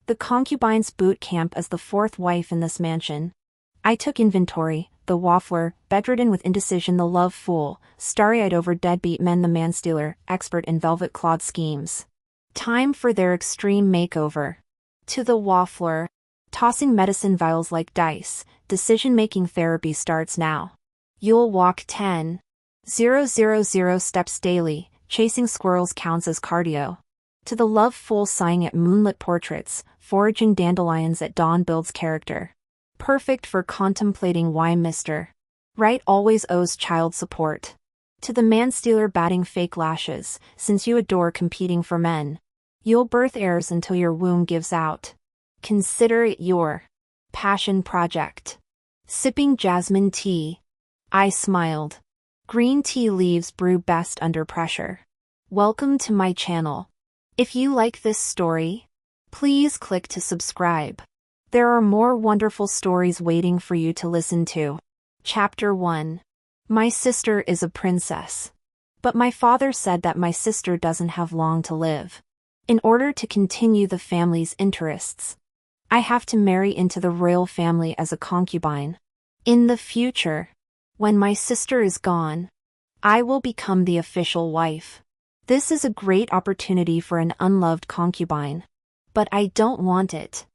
The concubines boot camp as the fourth wife in this mansion. I took inventory, the waffler, bedridden with indecision the love fool, starry-eyed over deadbeat men the manstealer, expert in velvet-clawed schemes. Time for their extreme makeover. To the waffler. Tossing medicine vials like dice, decision-making therapy starts now. You'll walk 10,000 steps daily, chasing squirrels counts as cardio. To the love fool sighing at moonlit portraits, foraging dandelions at dawn builds character. Perfect for contemplating why Mr. Right always owes child support. To the manstealer batting fake lashes, since you adore competing for men. You'll birth heirs until your womb gives out. Consider it your passion project. Sipping jasmine tea. I smiled. Green tea leaves brew best under pressure. Welcome to my channel. If you like this story, please click to subscribe. There are more wonderful stories waiting for you to listen to. Chapter 1. My sister is a princess. But my father said that my sister doesn't have long to live. In order to continue the family's interests, I have to marry into the royal family as a concubine. In the future, when my sister is gone, I will become the official wife. This is a great opportunity for an unloved concubine. But I don't want it.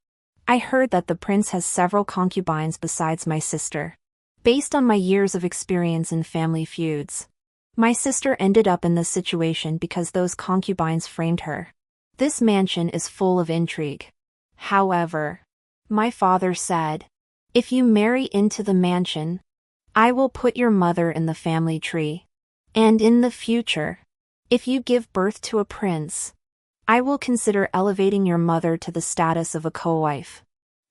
I heard that the prince has several concubines besides my sister. Based on my years of experience in family feuds, my sister ended up in this situation because those concubines framed her. This mansion is full of intrigue. However, my father said, if you marry into the mansion, I will put your mother in the family tree. And in the future, if you give birth to a prince, I will consider elevating your mother to the status of a co-wife.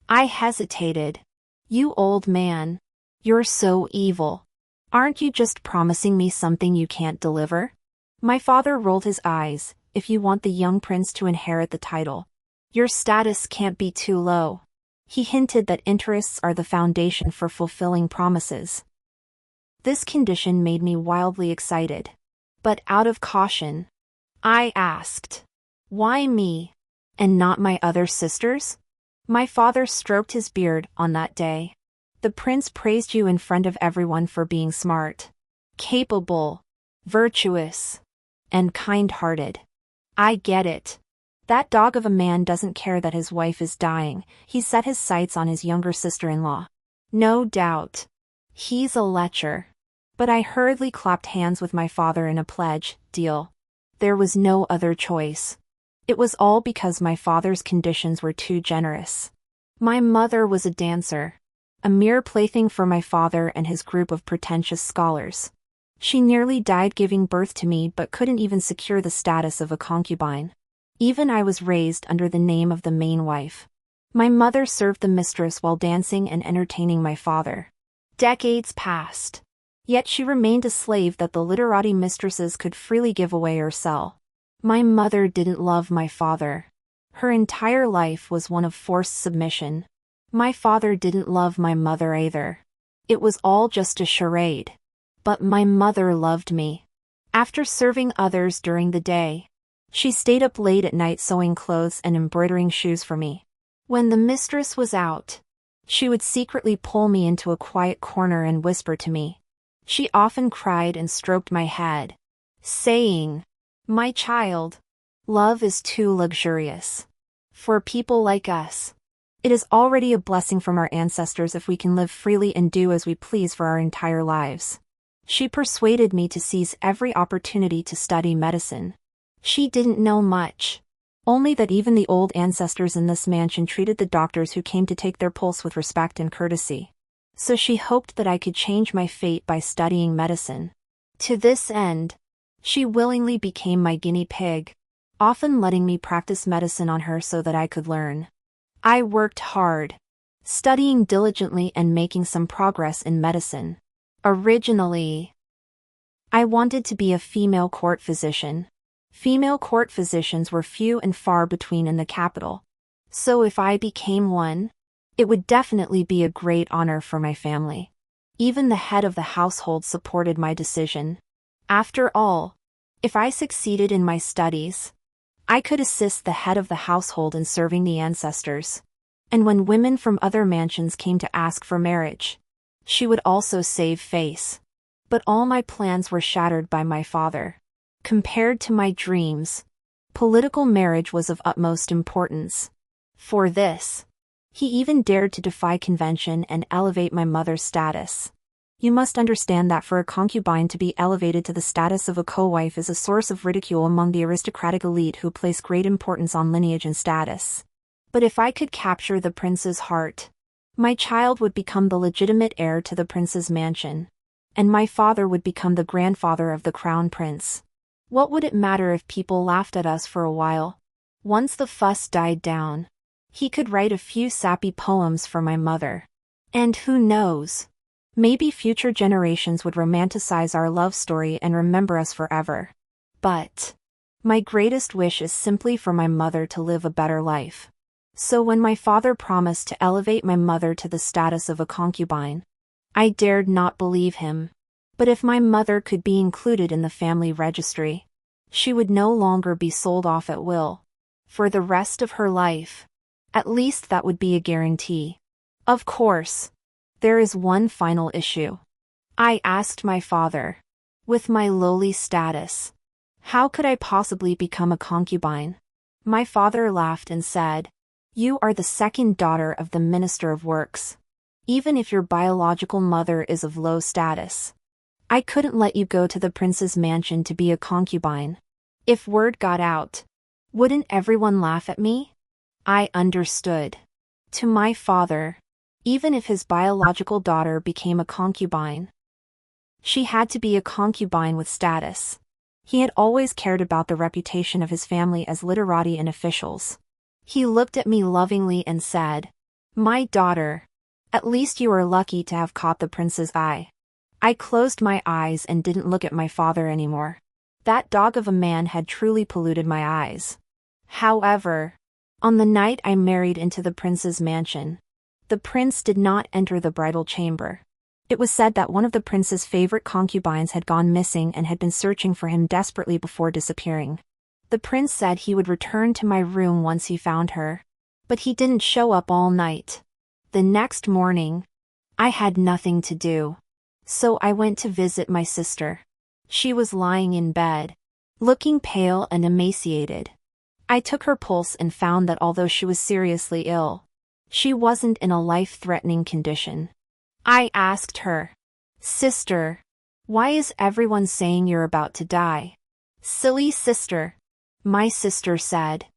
I hesitated. You old man. You're so evil. Aren't you just promising me something you can't deliver? My father rolled his eyes. If you want the young prince to inherit the title, your status can't be too low. He hinted that interests are the foundation for fulfilling promises. This condition made me wildly excited. But out of caution, I asked, why me, and not my other sisters? My father stroked his beard on that day. The prince praised you in front of everyone for being smart, capable, virtuous, and kind-hearted. I get it. That dog of a man doesn't care that his wife is dying. He set his sights on his younger sister-in-law. No doubt. He's a lecher. But I hurriedly clapped hands with my father in a pledge deal. There was no other choice. It was all because my father's conditions were too generous. My mother was a dancer, a mere plaything for my father and his group of pretentious scholars. She nearly died giving birth to me but couldn't even secure the status of a concubine. Even I was raised under the name of the main wife. My mother served the mistress while dancing and entertaining my father. Decades passed. Yet she remained a slave that the literati mistresses could freely give away or sell. My mother didn't love my father. Her entire life was one of forced submission. My father didn't love my mother either. It was all just a charade. But my mother loved me. After serving others during the day, she stayed up late at night sewing clothes and embroidering shoes for me. When the mistress was out, she would secretly pull me into a quiet corner and whisper to me. She often cried and stroked my head, saying, "My child, love is too luxurious for people like us. It is already a blessing from our ancestors if we can live freely and do as we please for our entire lives." She persuaded me to seize every opportunity to study medicine. She didn't know much, only that even the old ancestors in this mansion treated the doctors who came to take their pulse with respect and courtesy. So she hoped that I could change my fate by studying medicine. To this end, she willingly became my guinea pig, often letting me practice medicine on her so that I could learn. I worked hard, studying diligently and making some progress in medicine. Originally, I wanted to be a female court physician. Female court physicians were few and far between in the capital. So if I became one, it would definitely be a great honor for my family. Even the head of the household supported my decision. After all, if I succeeded in my studies, I could assist the head of the household in serving the ancestors. And when women from other mansions came to ask for marriage, she would also save face. But all my plans were shattered by my father. Compared to my dreams, political marriage was of utmost importance. For this, he even dared to defy convention and elevate my mother's status. You must understand that for a concubine to be elevated to the status of a co-wife is a source of ridicule among the aristocratic elite who place great importance on lineage and status. But if I could capture the prince's heart, my child would become the legitimate heir to the prince's mansion, and my father would become the grandfather of the crown prince. What would it matter if people laughed at us for a while? Once the fuss died down, he could write a few sappy poems for my mother. And who knows? Maybe future generations would romanticize our love story and remember us forever. But my greatest wish is simply for my mother to live a better life. So when my father promised to elevate my mother to the status of a concubine, I dared not believe him. But if my mother could be included in the family registry, she would no longer be sold off at will for the rest of her life. At least that would be a guarantee. Of course, there is one final issue. I asked my father, with my lowly status, how could I possibly become a concubine? My father laughed and said, "You are the second daughter of the Minister of Works. Even if your biological mother is of low status, I couldn't let you go to the prince's mansion to be a concubine. If word got out, wouldn't everyone laugh at me?" I understood. To my father, even if his biological daughter became a concubine, she had to be a concubine with status. He had always cared about the reputation of his family as literati and officials. He looked at me lovingly and said, "My daughter, at least you are lucky to have caught the prince's eye." I closed my eyes and didn't look at my father anymore. That dog of a man had truly polluted my eyes. However, on the night I married into the prince's mansion, the prince did not enter the bridal chamber. It was said that one of the prince's favorite concubines had gone missing and had been searching for him desperately before disappearing. The prince said he would return to my room once he found her, but he didn't show up all night. The next morning, I had nothing to do, so I went to visit my sister. She was lying in bed, looking pale and emaciated. I took her pulse and found that although she was seriously ill, she wasn't in a life-threatening condition. I asked her, "Sister, why is everyone saying you're about to die?" "Silly sister," my sister said.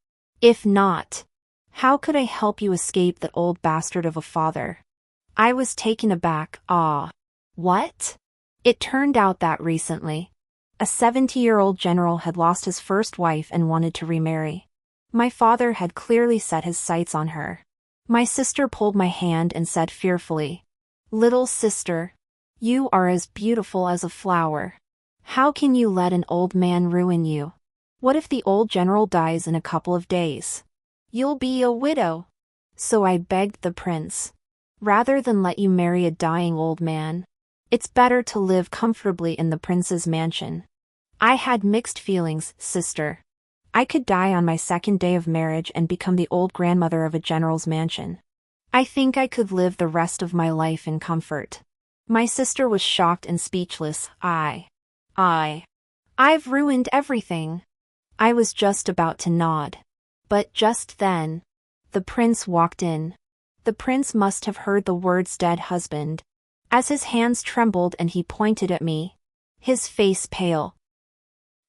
"If not, how could I help you escape that old bastard of a father?" I was taken aback. What? It turned out that recently, a 70-year-old general had lost his first wife and wanted to remarry. My father had clearly set his sights on her. My sister pulled my hand and said fearfully, "Little sister, you are as beautiful as a flower. How can you let an old man ruin you? What if the old general dies in a couple of days? You'll be a widow." So I begged the prince, "Rather than let you marry a dying old man, it's better to live comfortably in the prince's mansion." I had mixed feelings, sister. I could die on my second day of marriage and become the old grandmother of a general's mansion. I think I could live the rest of my life in comfort. My sister was shocked and speechless. I've ruined everything." I was just about to nod. But just then, the prince walked in. The prince must have heard the words "dead husband," as his hands trembled and he pointed at me, his face pale.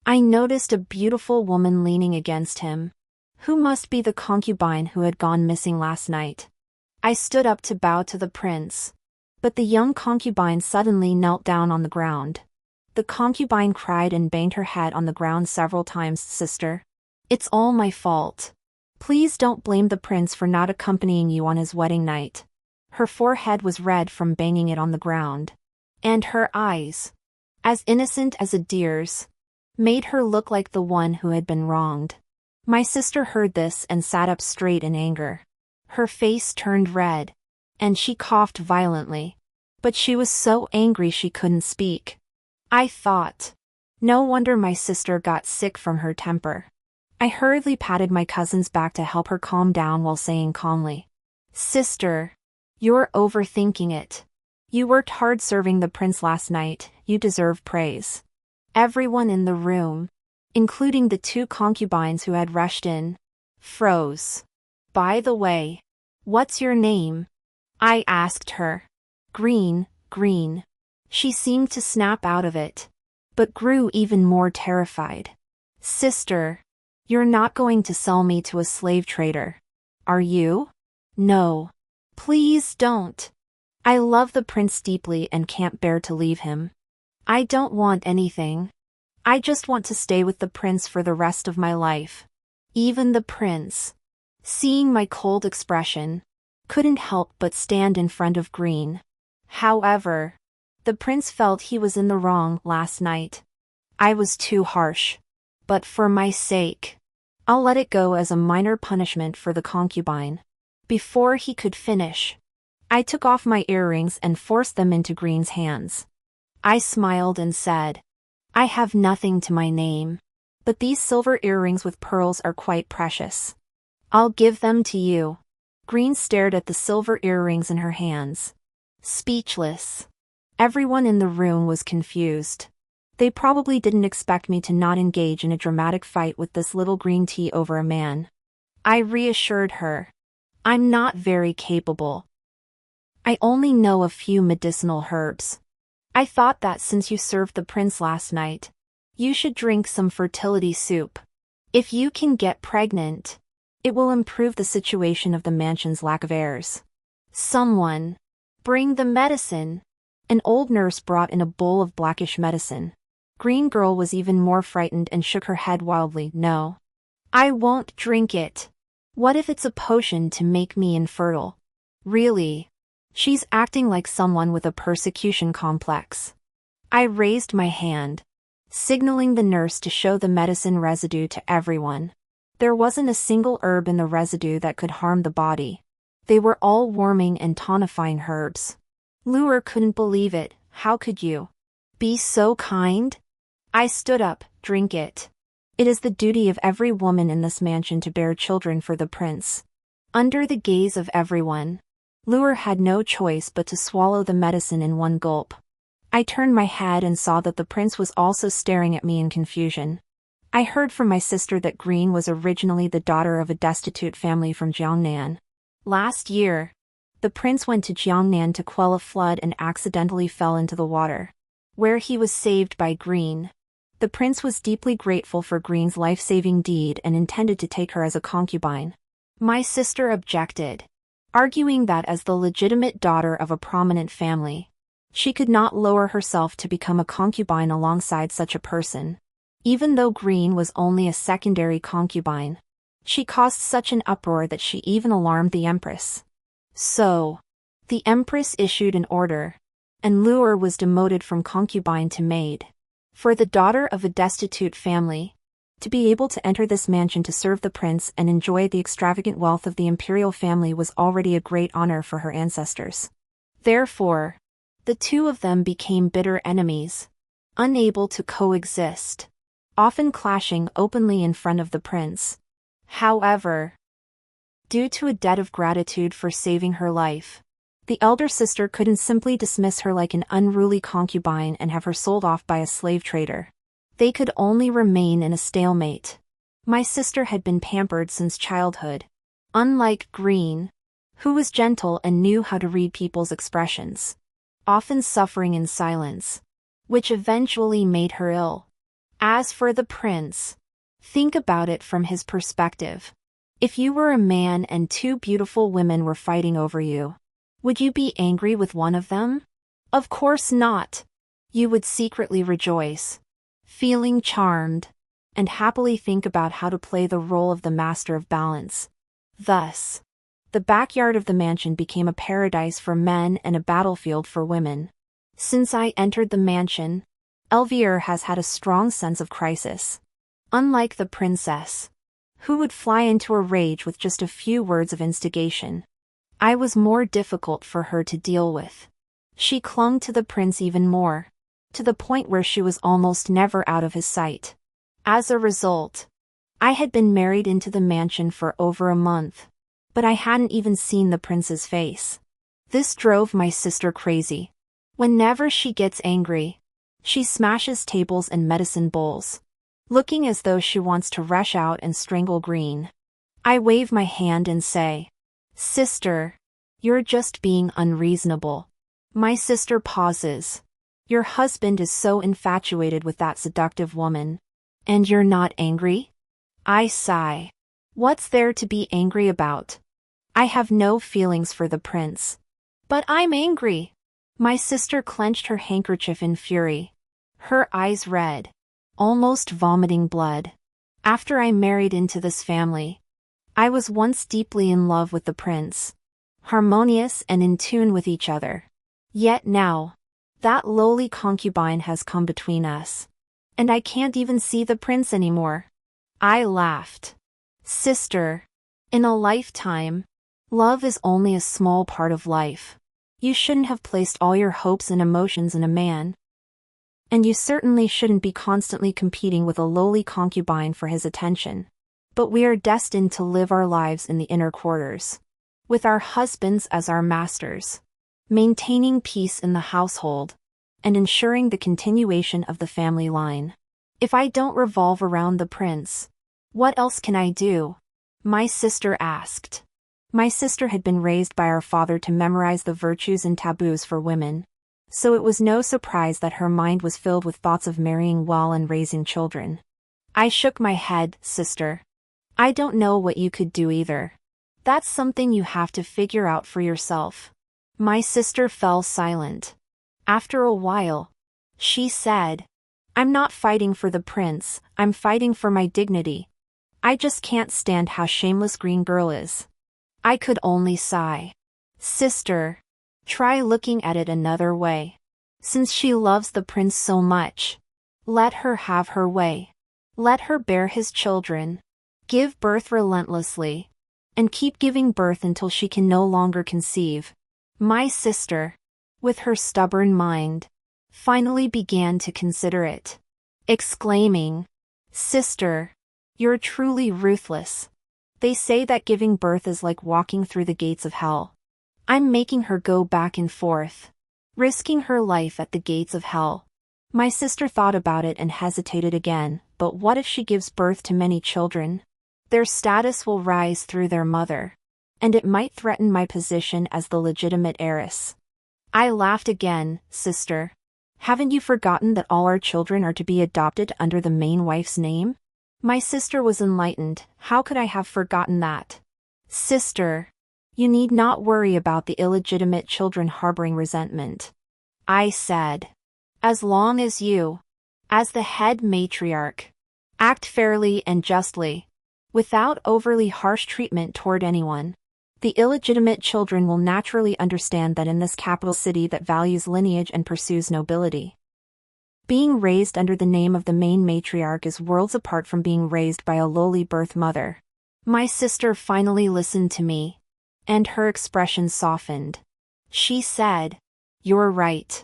I noticed a beautiful woman leaning against him, who must be the concubine who had gone missing last night. I stood up to bow to the prince, but the young concubine suddenly knelt down on the ground. The concubine cried and banged her head on the ground several times. "Sister, it's all my fault. Please don't blame the prince for not accompanying you on his wedding night." Her forehead was red from banging it on the ground, and her eyes, as innocent as a deer's, made her look like the one who had been wronged. My sister heard this and sat up straight in anger. Her face turned red, and she coughed violently, but she was so angry she couldn't speak. I thought, no wonder my sister got sick from her temper. I hurriedly patted my cousin's back to help her calm down while saying calmly, "Sister, you're overthinking it. You worked hard serving the prince last night, you deserve praise." Everyone in the room, including the two concubines who had rushed in, froze. "By the way, what's your name?" I asked her. "Green, Green." She seemed to snap out of it, but grew even more terrified. "Sister, you're not going to sell me to a slave trader, are you?" "No. Please don't. I love the prince deeply and can't bear to leave him. I don't want anything. I just want to stay with the prince for the rest of my life." Even the prince, seeing my cold expression, couldn't help but stand in front of Green. However, the prince felt he was in the wrong last night. I was too harsh. But for my sake, I'll let it go as a minor punishment for the concubine. Before he could finish, I took off my earrings and forced them into Green's hands. I smiled and said, "I have nothing to my name, but these silver earrings with pearls are quite precious. I'll give them to you." Green stared at the silver earrings in her hands, speechless. Everyone in the room was confused. They probably didn't expect me to not engage in a dramatic fight with this little green tea over a man. I reassured her, "I'm not very capable. I only know a few medicinal herbs. I thought that since you served the prince last night, you should drink some fertility soup. If you can get pregnant, it will improve the situation of the mansion's lack of heirs." "Someone, bring the medicine." An old nurse brought in a bowl of blackish medicine. Green Girl was even more frightened and shook her head wildly. "No. I won't drink it. What if it's a potion to make me infertile?" Really? She's acting like someone with a persecution complex. I raised my hand, signaling the nurse to show the medicine residue to everyone. There wasn't a single herb in the residue that could harm the body. They were all warming and tonifying herbs. Lure couldn't believe it. "How could you be so kind?" I stood up. "Drink it. It is the duty of every woman in this mansion to bear children for the prince." Under the gaze of everyone, Lure had no choice but to swallow the medicine in one gulp. I turned my head and saw that the prince was also staring at me in confusion. I heard from my sister that Green was originally the daughter of a destitute family from Jiangnan. Last year, the prince went to Jiangnan to quell a flood and accidentally fell into the water, where he was saved by Green. The prince was deeply grateful for Green's life-saving deed and intended to take her as a concubine. My sister objected, arguing that as the legitimate daughter of a prominent family, she could not lower herself to become a concubine alongside such a person. Even though Green was only a secondary concubine, she caused such an uproar that she even alarmed the empress. So, the empress issued an order, and Lure was demoted from concubine to maid. For the daughter of a destitute family, to be able to enter this mansion to serve the prince and enjoy the extravagant wealth of the imperial family was already a great honor for her ancestors. Therefore, the two of them became bitter enemies, unable to coexist, often clashing openly in front of the prince. However, due to a debt of gratitude for saving her life, the elder sister couldn't simply dismiss her like an unruly concubine and have her sold off by a slave trader. They could only remain in a stalemate. My sister had been pampered since childhood. Unlike Green, who was gentle and knew how to read people's expressions, often suffering in silence, which eventually made her ill. As for the prince, think about it from his perspective. If you were a man and two beautiful women were fighting over you, would you be angry with one of them? Of course not. You would secretly rejoice, feeling charmed, and happily think about how to play the role of the master of balance. Thus, the backyard of the mansion became a paradise for men and a battlefield for women. Since I entered the mansion, Elvire has had a strong sense of crisis. Unlike the princess, who would fly into a rage with just a few words of instigation, I was more difficult for her to deal with. She clung to the prince even more, to the point where she was almost never out of his sight. As a result, I had been married into the mansion for over a month, but I hadn't even seen the prince's face. This drove my sister crazy. Whenever she gets angry, she smashes tables and medicine bowls, looking as though she wants to rush out and strangle Green. I wave my hand and say, "Sister, you're just being unreasonable." My sister pauses. "Your husband is so infatuated with that seductive woman. And you're not angry?" I sigh. What's there to be angry about? I have no feelings for the prince. But I'm angry. My sister clenched her handkerchief in fury, her eyes red, almost vomiting blood. After I married into this family, I was once deeply in love with the prince, harmonious and in tune with each other. Yet now, that lowly concubine has come between us, and I can't even see the prince anymore. I laughed. Sister, in a lifetime, love is only a small part of life. You shouldn't have placed all your hopes and emotions in a man. And you certainly shouldn't be constantly competing with a lowly concubine for his attention. But we are destined to live our lives in the inner quarters, with our husbands as our masters, maintaining peace in the household, and ensuring the continuation of the family line. If I don't revolve around the prince, what else can I do? My sister asked. My sister had been raised by our father to memorize the virtues and taboos for women, so it was no surprise that her mind was filled with thoughts of marrying well and raising children. I shook my head, sister. I don't know what you could do either. That's something you have to figure out for yourself. My sister fell silent. After a while, she said, "I'm not fighting for the prince, I'm fighting for my dignity. I just can't stand how shameless Green Girl is." I could only sigh. Sister, try looking at it another way. Since she loves the prince so much, let her have her way. Let her bear his children, give birth relentlessly, and keep giving birth until she can no longer conceive. My sister, with her stubborn mind, finally began to consider it, exclaiming, "Sister, you're truly ruthless. They say that giving birth is like walking through the gates of hell. I'm making her go back and forth, risking her life at the gates of hell." My sister thought about it and hesitated again. But what if she gives birth to many children? Their status will rise through their mother, and it might threaten my position as the legitimate heiress. I laughed again. Sister, haven't you forgotten that all our children are to be adopted under the main wife's name? My sister was enlightened. How could I have forgotten that? Sister, you need not worry about the illegitimate children harboring resentment, I said. As long as you, as the head matriarch, act fairly and justly, without overly harsh treatment toward anyone, the illegitimate children will naturally understand that in this capital city that values lineage and pursues nobility, being raised under the name of the main matriarch is worlds apart from being raised by a lowly birth mother. My sister finally listened to me, and her expression softened. She said, "You're right."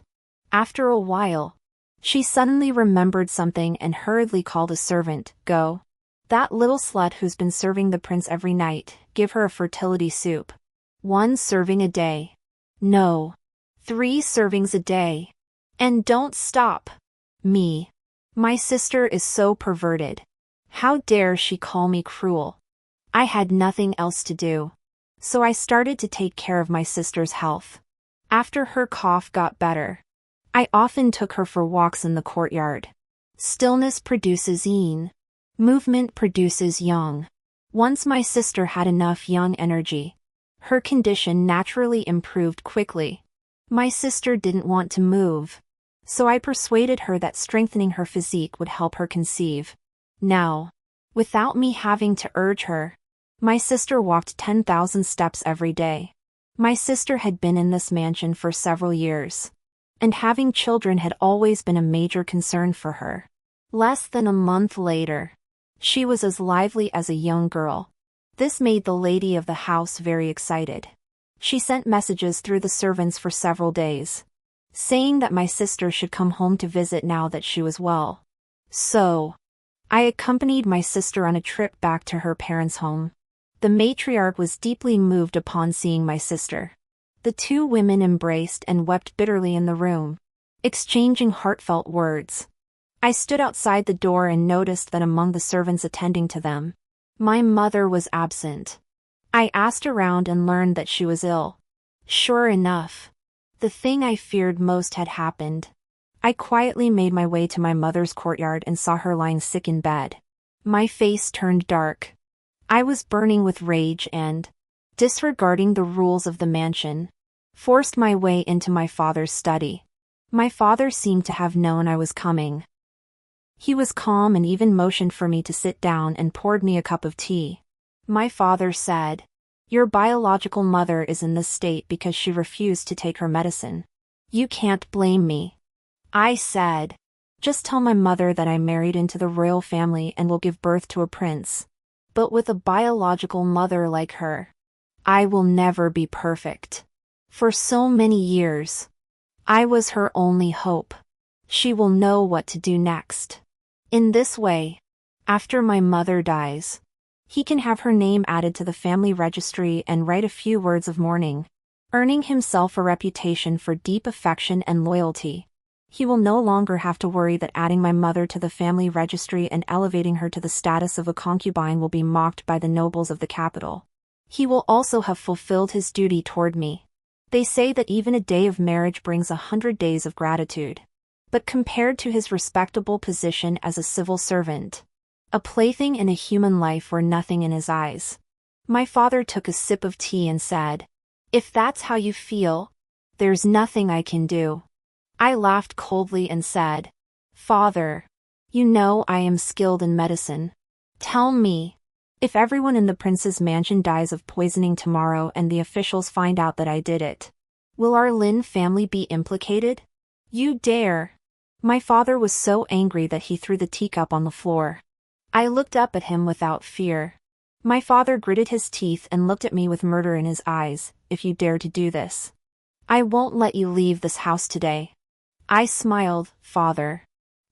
After a while, she suddenly remembered something and hurriedly called a servant. "Go. That little slut who's been serving the prince every night, give her a fertility soup. 1 serving a day. No. 3 servings a day. And don't stop." Me. My sister is so perverted. How dare she call me cruel? I had nothing else to do, so I started to take care of my sister's health. After her cough got better, I often took her for walks in the courtyard. Stillness produces yin. Movement produces yang. Once my sister had enough yang energy, her condition naturally improved quickly. My sister didn't want to move, so I persuaded her that strengthening her physique would help her conceive. Now, without me having to urge her, my sister walked 10,000 steps every day. My sister had been in this mansion for several years, and having children had always been a major concern for her. Less than a month later, she was as lively as a young girl. This made the lady of the house very excited. She sent messages through the servants for several days, saying that my sister should come home to visit now that she was well. So, I accompanied my sister on a trip back to her parents' home. The matriarch was deeply moved upon seeing my sister. The two women embraced and wept bitterly in the room, exchanging heartfelt words. I stood outside the door and noticed that among the servants attending to them, my mother was absent. I asked around and learned that she was ill. Sure enough, the thing I feared most had happened. I quietly made my way to my mother's courtyard and saw her lying sick in bed. My face turned dark. I was burning with rage and, disregarding the rules of the mansion, forced my way into my father's study. My father seemed to have known I was coming. He was calm and even motioned for me to sit down and poured me a cup of tea. My father said, "Your biological mother is in this state because she refused to take her medicine. You can't blame me." I said, "Just tell my mother that I married into the royal family and will give birth to a prince. But with a biological mother like her, I will never be perfect. For so many years, I was her only hope. She will know what to do next. In this way, after my mother dies, he can have her name added to the family registry and write a few words of mourning, earning himself a reputation for deep affection and loyalty. He will no longer have to worry that adding my mother to the family registry and elevating her to the status of a concubine will be mocked by the nobles of the capital. He will also have fulfilled his duty toward me. They say that even a day of marriage brings 100 days of gratitude. But compared to his respectable position as a civil servant, a plaything in a human life were nothing in his eyes." My father took a sip of tea and said, "If that's how you feel, there's nothing I can do." I laughed coldly and said, "Father, you know I am skilled in medicine. Tell me, if everyone in the prince's mansion dies of poisoning tomorrow and the officials find out that I did it, will our Lin family be implicated? You dare!" My father was so angry that he threw the teacup on the floor. I looked up at him without fear. My father gritted his teeth and looked at me with murder in his eyes. "If you dare to do this, I won't let you leave this house today." I smiled. "Father,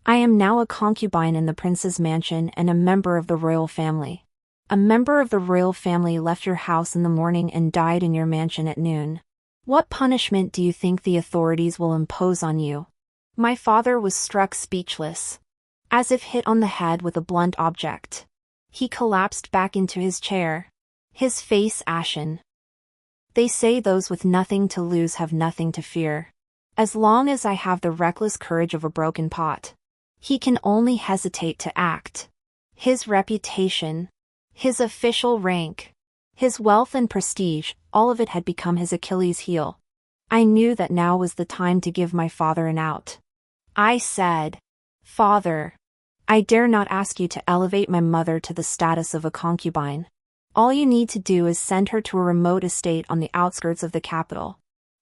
I am now a concubine in the prince's mansion and a member of the royal family. A member of the royal family left your house in the morning and died in your mansion at noon. What punishment do you think the authorities will impose on you?" My father was struck speechless, as if hit on the head with a blunt object. He collapsed back into his chair, his face ashen. "They say those with nothing to lose have nothing to fear. As long as I have the reckless courage of a broken pot, he can only hesitate to act. His reputation, his official rank, his wealth and prestige, all of it had become his Achilles heel. I knew that now was the time to give my father an out. I said, "Father, I dare not ask you to elevate my mother to the status of a concubine. All you need to do is send her to a remote estate on the outskirts of the capital.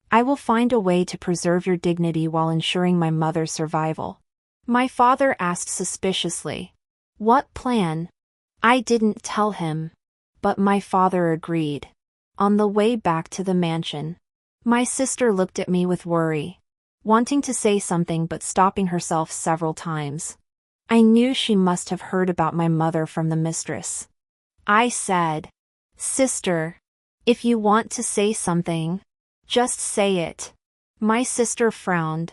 I will find a way to preserve your dignity while ensuring my mother's survival." My father asked suspiciously, "What plan?" I didn't tell him, but my father agreed. On the way back to the mansion, my sister looked at me with worry, wanting to say something but stopping herself several times. I knew she must have heard about my mother from the mistress. I said, "Sister, if you want to say something, just say it." My sister frowned.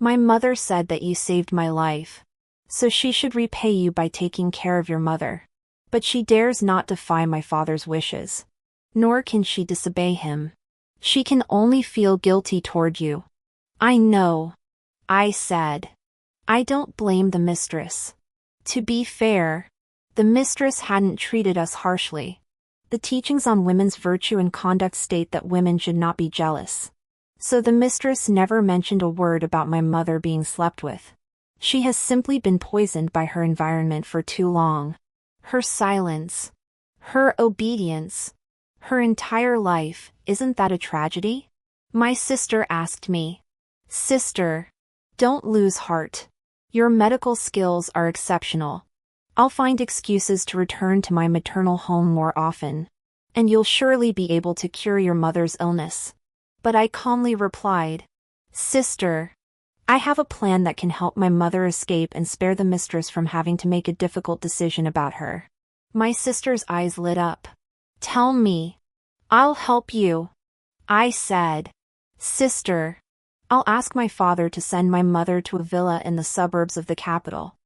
"My mother said that you saved my life, so she should repay you by taking care of your mother. But she dares not defy my father's wishes, nor can she disobey him. She can only feel guilty toward you." "I know," I said. "I don't blame the mistress. To be fair, the mistress hadn't treated us harshly. The teachings on women's virtue and conduct state that women should not be jealous. So the mistress never mentioned a word about my mother being slept with. She has simply been poisoned by her environment for too long. Her silence, her obedience, her entire life, isn't that a tragedy?" My sister asked me. "Sister, don't lose heart. Your medical skills are exceptional. I'll find excuses to return to my maternal home more often, and you'll surely be able to cure your mother's illness." But I calmly replied, "Sister, I have a plan that can help my mother escape and spare the mistress from having to make a difficult decision about her. My sister's eyes lit up. Tell me. I'll help you. I said. Sister. I'll ask my father to send my mother to a villa in the suburbs of the capital.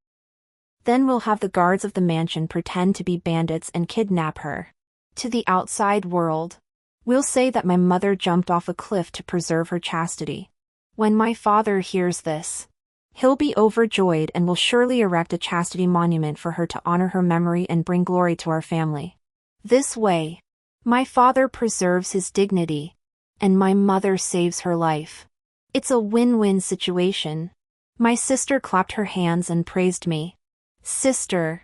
Then we'll have the guards of the mansion pretend to be bandits and kidnap her. To the outside world. We'll say that my mother jumped off a cliff to preserve her chastity. When my father hears this, he'll be overjoyed and will surely erect a chastity monument for her to honor her memory and bring glory to our family. This way, my father preserves his dignity, and my mother saves her life. It's a win-win situation. My sister clapped her hands and praised me. Sister,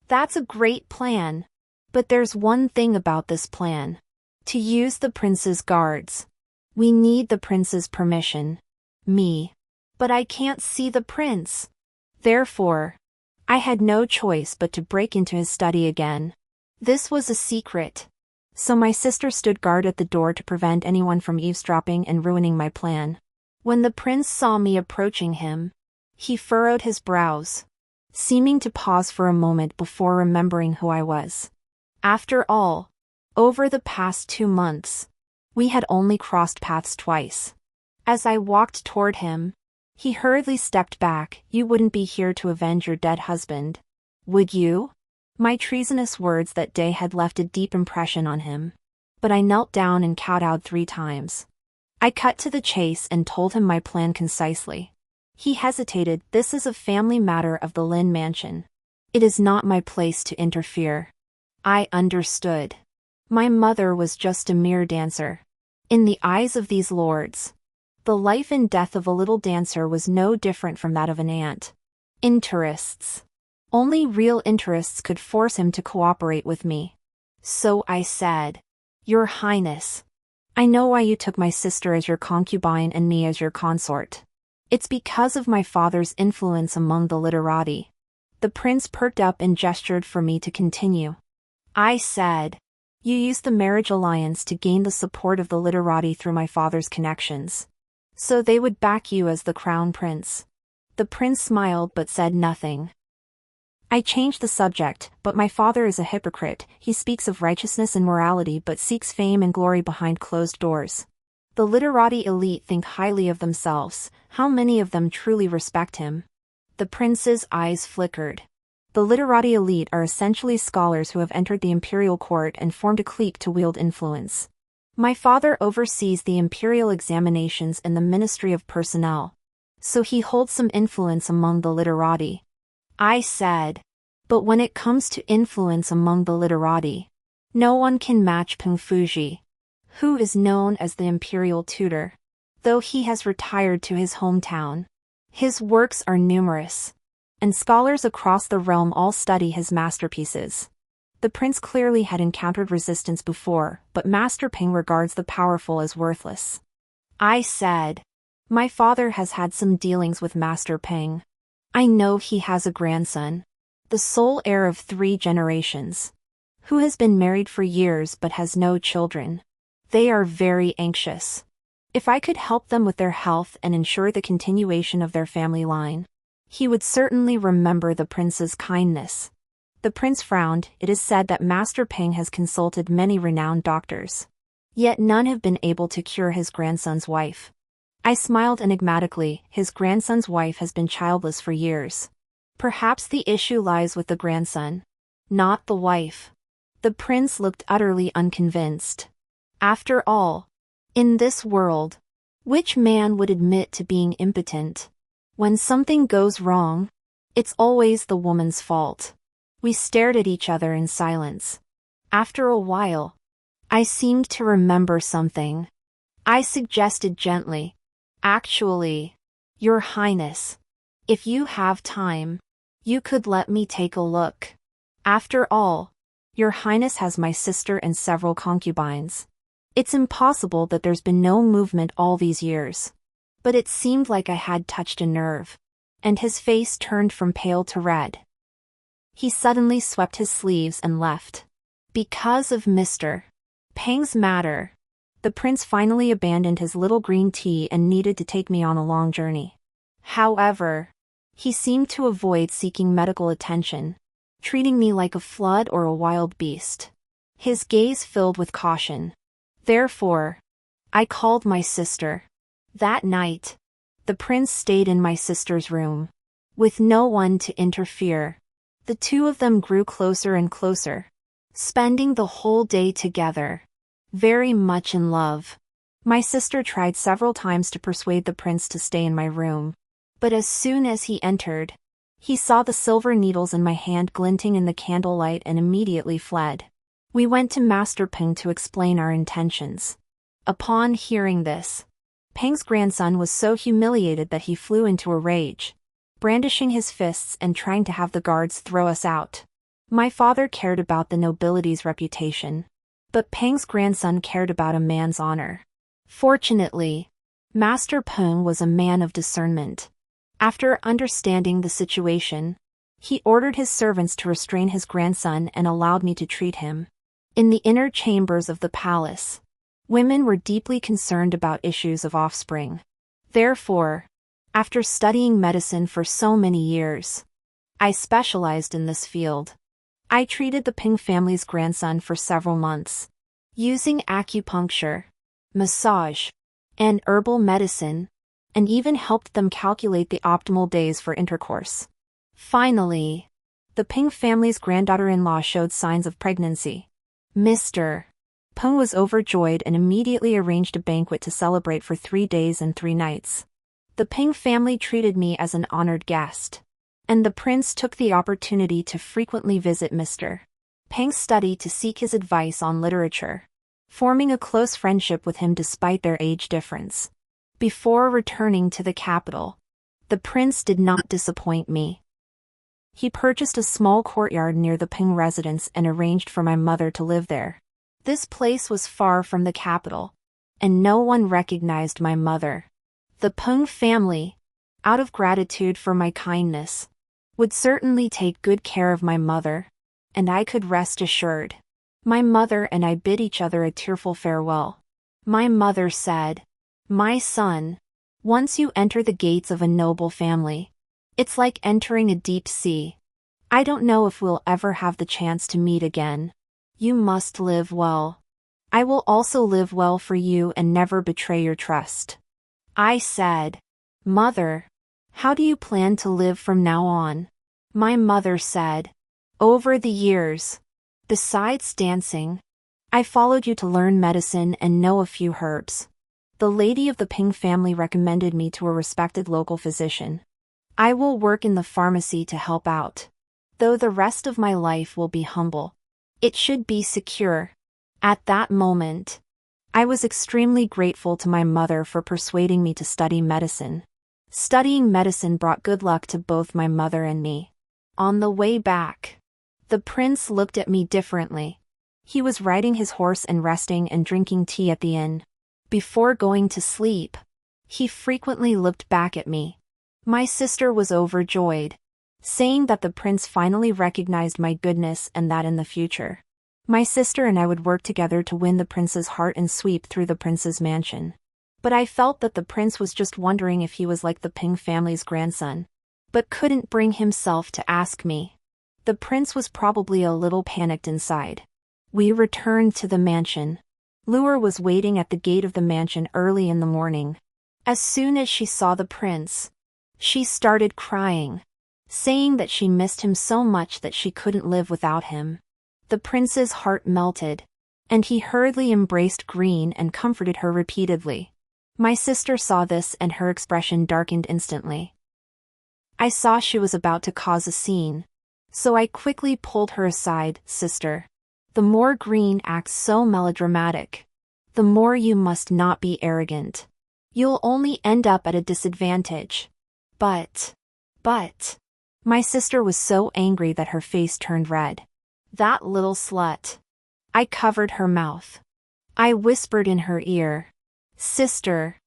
that's a great plan. But there's one thing about this plan. To use the prince's guards, we need the prince's permission. Me. But I can't see the prince. Therefore, I had no choice but to break into his study again. This was a secret. So my sister stood guard at the door to prevent anyone from eavesdropping and ruining my plan. When the prince saw me approaching him, he furrowed his brows, seeming to pause for a moment before remembering who I was. After all, over the past 2 months, we had only crossed paths twice. As I walked toward him, he hurriedly stepped back. You wouldn't be here to avenge your dead husband, would you? My treasonous words that day had left a deep impression on him. But I knelt down and kowtowed 3 times. I cut to the chase and told him my plan concisely. He hesitated. This is a family matter of the Lin mansion. It is not my place to interfere. I understood. My mother was just a mere dancer. In the eyes of these lords, the life and death of a little dancer was no different from that of an ant. Interests. Only real interests could force him to cooperate with me. So I said, Your Highness, I know why you took my sister as your concubine and me as your consort. It's because of my father's influence among the literati. The prince perked up and gestured for me to continue. I said, You used the marriage alliance to gain the support of the literati through my father's connections. So they would back you as the crown prince. The prince smiled but said nothing. I changed the subject, but my father is a hypocrite. He speaks of righteousness and morality but seeks fame and glory behind closed doors. The literati elite think highly of themselves. How many of them truly respect him? The prince's eyes flickered. The literati elite are essentially scholars who have entered the imperial court and formed a clique to wield influence. My father oversees the imperial examinations in the Ministry of Personnel, so he holds some influence among the literati. I said, but when it comes to influence among the literati, no one can match Peng Fuji, who is known as the imperial tutor, though he has retired to his hometown. His works are numerous, and scholars across the realm all study his masterpieces. The prince clearly had encountered resistance before, but Master Peng regards the powerful as worthless. I said, my father has had some dealings with Master Peng. I know he has a grandson, the sole heir of 3 generations, who has been married for years but has no children. They are very anxious. If I could help them with their health and ensure the continuation of their family line, he would certainly remember the prince's kindness. The prince frowned. It is said that Master Peng has consulted many renowned doctors, yet none have been able to cure his grandson's wife. I smiled enigmatically. His grandson's wife has been childless for years. Perhaps the issue lies with the grandson, not the wife. The prince looked utterly unconvinced. After all, in this world, which man would admit to being impotent? When something goes wrong, it's always the woman's fault. We stared at each other in silence. After a while, I seemed to remember something. I suggested gently, actually, Your Highness, if you have time, you could let me take a look. After all, Your Highness has my sister and several concubines. It's impossible that there's been no movement all these years. But it seemed like I had touched a nerve, and his face turned from pale to red. He suddenly swept his sleeves and left. Because of Mr. Peng's matter, the prince finally abandoned his little green tea and needed to take me on a long journey. However, he seemed to avoid seeking medical attention, treating me like a flood or a wild beast. His gaze filled with caution. Therefore, I called my sister. That night, the prince stayed in my sister's room, with no one to interfere. The two of them grew closer and closer, spending the whole day together, very much in love. My sister tried several times to persuade the prince to stay in my room, but as soon as he entered, he saw the silver needles in my hand glinting in the candlelight and immediately fled. We went to Master Peng to explain our intentions. Upon hearing this, Peng's grandson was so humiliated that he flew into a rage, brandishing his fists and trying to have the guards throw us out. My father cared about the nobility's reputation, but Peng's grandson cared about a man's honor. Fortunately, Master Peng was a man of discernment. After understanding the situation, he ordered his servants to restrain his grandson and allowed me to treat him. In the inner chambers of the palace, women were deeply concerned about issues of offspring. Therefore, after studying medicine for so many years, I specialized in this field. I treated the Peng family's grandson for several months, using acupuncture, massage, and herbal medicine, and even helped them calculate the optimal days for intercourse. Finally, the Peng family's granddaughter-in-law showed signs of pregnancy. Mr. Peng was overjoyed and immediately arranged a banquet to celebrate for 3 days and 3 nights. The Peng family treated me as an honored guest, and the prince took the opportunity to frequently visit Mr. Peng's study to seek his advice on literature, forming a close friendship with him despite their age difference. Before returning to the capital, the prince did not disappoint me. He purchased a small courtyard near the Peng residence and arranged for my mother to live there. This place was far from the capital, and no one recognized my mother. The Peng family, out of gratitude for my kindness, would certainly take good care of my mother, and I could rest assured. My mother and I bid each other a tearful farewell. My mother said, "My son, once you enter the gates of a noble family, it's like entering a deep sea. I don't know if we'll ever have the chance to meet again. You must live well. I will also live well for you and never betray your trust." I said, "Mother, how do you plan to live from now on?" My mother said, "Over the years, besides dancing, I followed you to learn medicine and know a few herbs. The lady of the Peng family recommended me to a respected local physician. I will work in the pharmacy to help out, though the rest of my life will be humble. It should be secure." At that moment, I was extremely grateful to my mother for persuading me to study medicine. Studying medicine brought good luck to both my mother and me. On the way back, the prince looked at me differently. He was riding his horse and resting and drinking tea at the inn. Before going to sleep, he frequently looked back at me. My sister was overjoyed, saying that the prince finally recognized my goodness and that in the future, my sister and I would work together to win the prince's heart and sweep through the prince's mansion. But I felt that the prince was just wondering if he was like the Peng family's grandson, but couldn't bring himself to ask me. The prince was probably a little panicked inside. We returned to the mansion. Lure was waiting at the gate of the mansion early in the morning. As soon as she saw the prince, she started crying, saying that she missed him so much that she couldn't live without him. The prince's heart melted, and he hurriedly embraced Green and comforted her repeatedly. My sister saw this and her expression darkened instantly. I saw she was about to cause a scene, so I quickly pulled her aside. "Sister, the more Green acts so melodramatic, the more you must not be arrogant. You'll only end up at a disadvantage." But, my sister was so angry that her face turned red. "That little slut." I covered her mouth. I whispered in her ear, "Sister,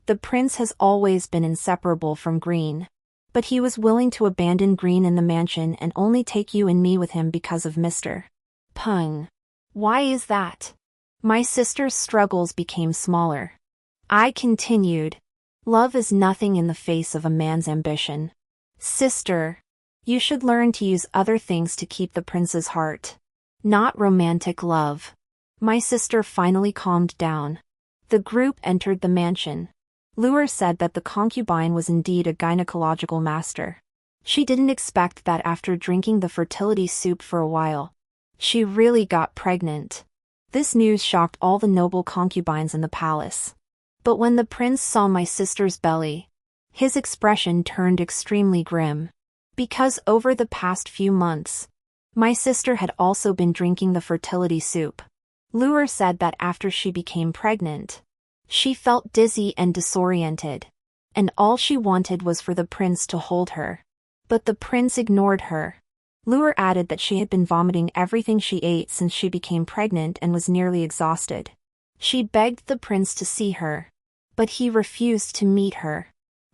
the prince has always been inseparable from Green, but he was willing to abandon Green in the mansion and only take you and me with him because of Mr. Peng. Why is that?" My sister's struggles became smaller. I continued, Love is nothing in the face of a man's ambition. Sister, you should learn to use other things to keep the prince's heart. Not romantic love. My sister finally calmed down. The group entered the mansion. Lure said that the concubine was indeed a gynecological master. She didn't expect that after drinking the fertility soup for a while, she really got pregnant. This news shocked all the noble concubines in the palace. But when the prince saw my sister's belly, his expression turned extremely grim. Because over the past few months, my sister had also been drinking the fertility soup. Lure said that after she became pregnant, she felt dizzy and disoriented, and all she wanted was for the prince to hold her. But the prince ignored her. Lure added that she had been vomiting everything she ate since she became pregnant and was nearly exhausted. She begged the prince to see her, but he refused to meet her.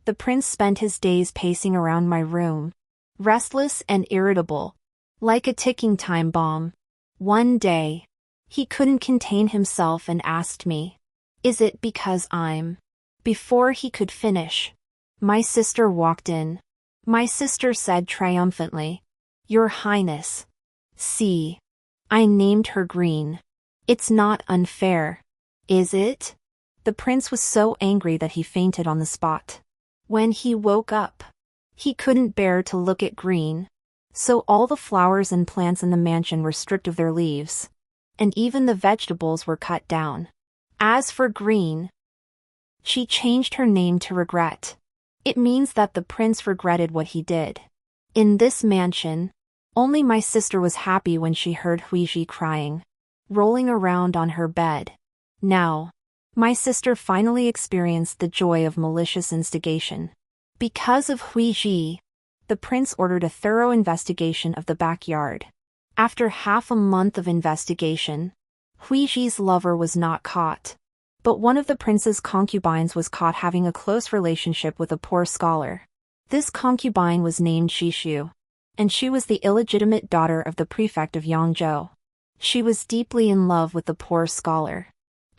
The prince spent his days pacing around my room, restless and irritable, like a ticking time bomb. One day, he couldn't contain himself and asked me, "Is it because I'm?" Before he could finish, my sister walked in. My sister said triumphantly, "Your Highness. See, I named her Green. It's not unfair, is it?" The prince was so angry that he fainted on the spot. When he woke up, he couldn't bear to look at Green. So all the flowers and plants in the mansion were stripped of their leaves, and even the vegetables were cut down. As for Green, she changed her name to Regret. It means that the prince regretted what he did. In this mansion, only my sister was happy when she heard Huiji crying, rolling around on her bed. Now, my sister finally experienced the joy of malicious instigation. Because of Huiji, the prince ordered a thorough investigation of the backyard. After half a month of investigation, Huiji's lover was not caught. But one of the prince's concubines was caught having a close relationship with a poor scholar. This concubine was named Shishu, and she was the illegitimate daughter of the prefect of Yangzhou. She was deeply in love with the poor scholar.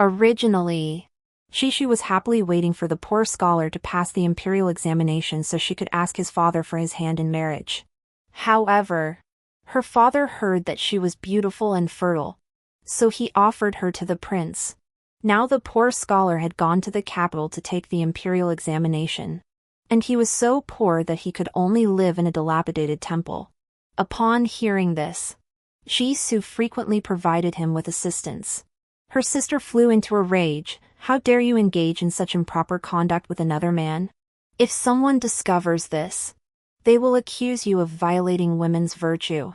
Originally, Shishu was happily waiting for the poor scholar to pass the imperial examination so she could ask his father for his hand in marriage. However, her father heard that she was beautiful and fertile, so he offered her to the prince. Now the poor scholar had gone to the capital to take the imperial examination, and he was so poor that he could only live in a dilapidated temple. Upon hearing this, Jisoo frequently provided him with assistance. Her sister flew into a rage. "How dare you engage in such improper conduct with another man? If someone discovers this, they will accuse you of violating women's virtue,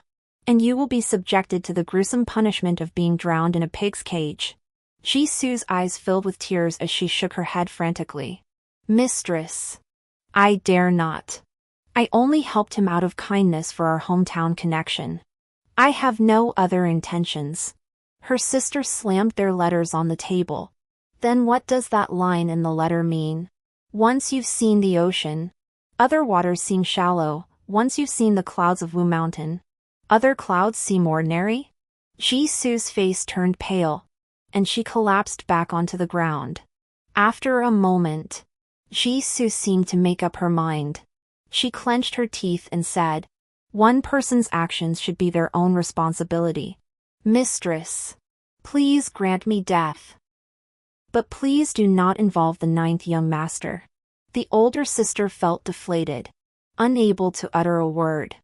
and you will be subjected to the gruesome punishment of being drowned in a pig's cage." Jisoo's eyes filled with tears as she shook her head frantically. "Mistress, I dare not. I only helped him out of kindness for our hometown connection. I have no other intentions." Her sister slammed their letters on the table. "Then what does that line in the letter mean? Once you've seen the ocean, other waters seem shallow. Once you've seen the clouds of Wu Mountain, other clouds seem ordinary?" Jisoo's face turned pale, and she collapsed back onto the ground. After a moment, Jisoo seemed to make up her mind. She clenched her teeth and said, "One person's actions should be their own responsibility. Mistress, please grant me death. But please do not involve the ninth young master." The older sister felt deflated, unable to utter a word.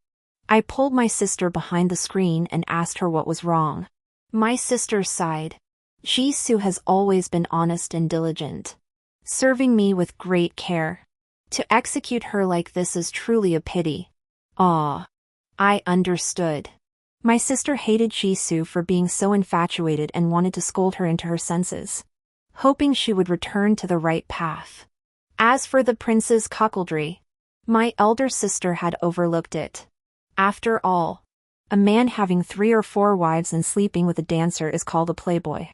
I pulled my sister behind the screen and asked her what was wrong. My sister sighed. "Jisoo has always been honest and diligent, serving me with great care. To execute her like this is truly a pity." Ah, I understood. My sister hated Jisoo for being so infatuated and wanted to scold her into her senses, hoping she would return to the right path. As for the prince's cuckoldry, my elder sister had overlooked it. After all, a man having 3 or 4 wives and sleeping with a dancer is called a playboy.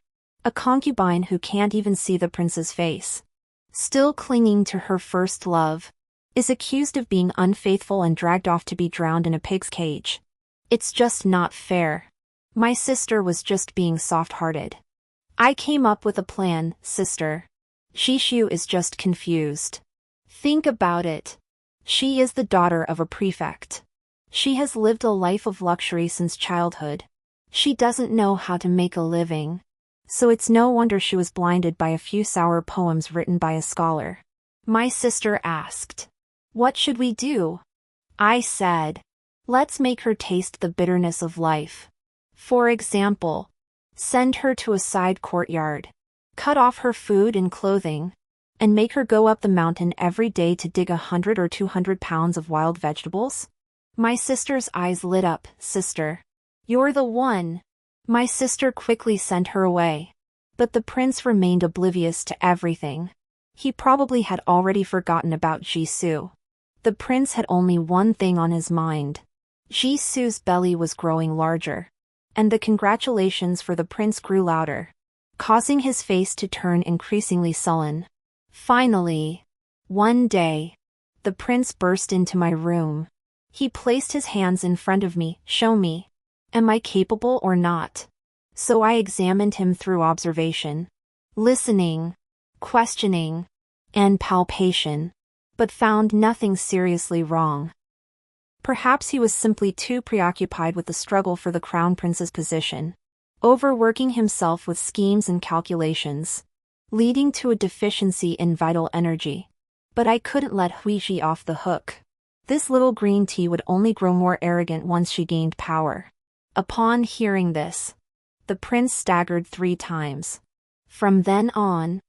A concubine who can't even see the prince's face, still clinging to her first love, is accused of being unfaithful and dragged off to be drowned in a pig's cage. It's just not fair. My sister was just being soft-hearted. "I came up with a plan, sister. Jisoo is just confused. Think about it. She is the daughter of a prefect. She has lived a life of luxury since childhood. She doesn't know how to make a living. So it's no wonder she was blinded by a few sour poems written by a scholar. My sister asked, "What should we do?" I said, "Let's make her taste the bitterness of life. For example, send her to a side courtyard, cut off her food and clothing, and make her go up the mountain every day to dig 100 or 200 pounds of wild vegetables?" My sister's eyes lit up. "Sister, you're the one." My sister quickly sent her away. But the prince remained oblivious to everything. He probably had already forgotten about Jisoo. The prince had only one thing on his mind. Jisoo's belly was growing larger. And the congratulations for the prince grew louder, causing his face to turn increasingly sullen. Finally, one day, the prince burst into my room. He placed his hands in front of me. "Show me. Am I capable or not?" So I examined him through observation, listening, questioning, and palpation, but found nothing seriously wrong. Perhaps he was simply too preoccupied with the struggle for the crown prince's position, overworking himself with schemes and calculations, leading to a deficiency in vital energy. But I couldn't let Huiji off the hook. This little green tea would only grow more arrogant once she gained power. Upon hearing this, the prince staggered 3 times. From then on,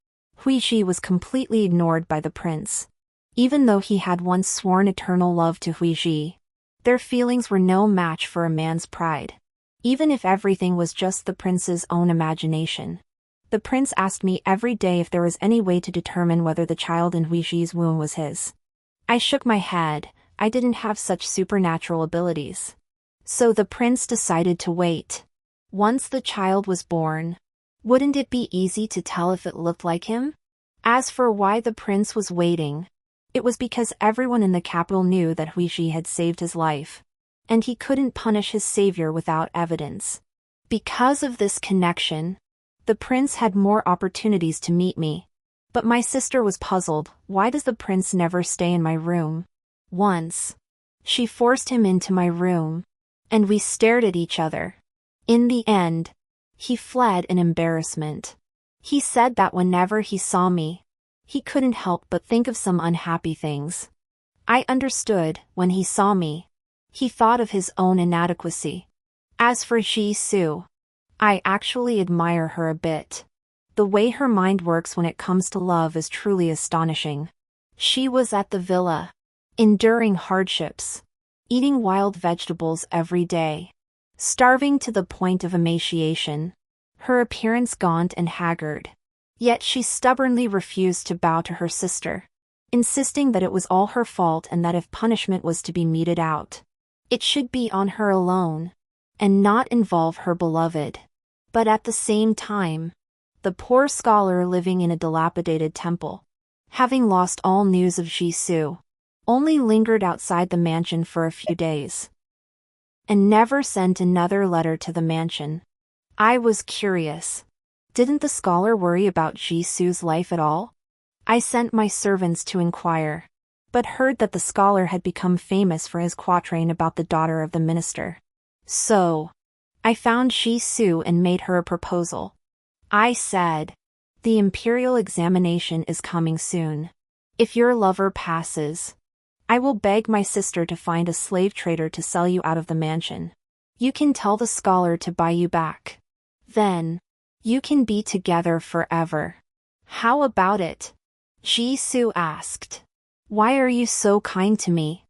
Huiji was completely ignored by the prince. Even though he had once sworn eternal love to Huiji, their feelings were no match for a man's pride. Even if everything was just the prince's own imagination. The prince asked me every day if there was any way to determine whether the child in Huiji's womb was his. I shook my head. I didn't have such supernatural abilities. So the prince decided to wait. Once the child was born, wouldn't it be easy to tell if it looked like him? As for why the prince was waiting, it was because everyone in the capital knew that Huiji had saved his life, and he couldn't punish his savior without evidence. Because of this connection, the prince had more opportunities to meet me. But my sister was puzzled. Why does the prince never stay in my room? Once, she forced him into my room, and we stared at each other. In the end, he fled in embarrassment. He said that whenever he saw me, he couldn't help but think of some unhappy things. I understood. When he saw me, he thought of his own inadequacy. As for Jisoo, I actually admire her a bit. The way her mind works when it comes to love is truly astonishing. She was at the villa, enduring hardships, eating wild vegetables every day, starving to the point of emaciation, her appearance gaunt and haggard. Yet she stubbornly refused to bow to her sister, insisting that it was all her fault and that if punishment was to be meted out, it should be on her alone, and not involve her beloved. But at the same time, the poor scholar living in a dilapidated temple, having lost all news of Jisoo, only lingered outside the mansion for a few days, and never sent another letter to the mansion. I was curious. Didn't the scholar worry about Jisoo's life at all? I sent my servants to inquire, but heard that the scholar had become famous for his quatrain about the daughter of the minister. So, I found Jisoo and made her a proposal. I said, "The imperial examination is coming soon. If your lover passes, I will beg my sister to find a slave trader to sell you out of the mansion. You can tell the scholar to buy you back. Then, you can be together forever. How about it?" Jisoo asked. "Why are you so kind to me?"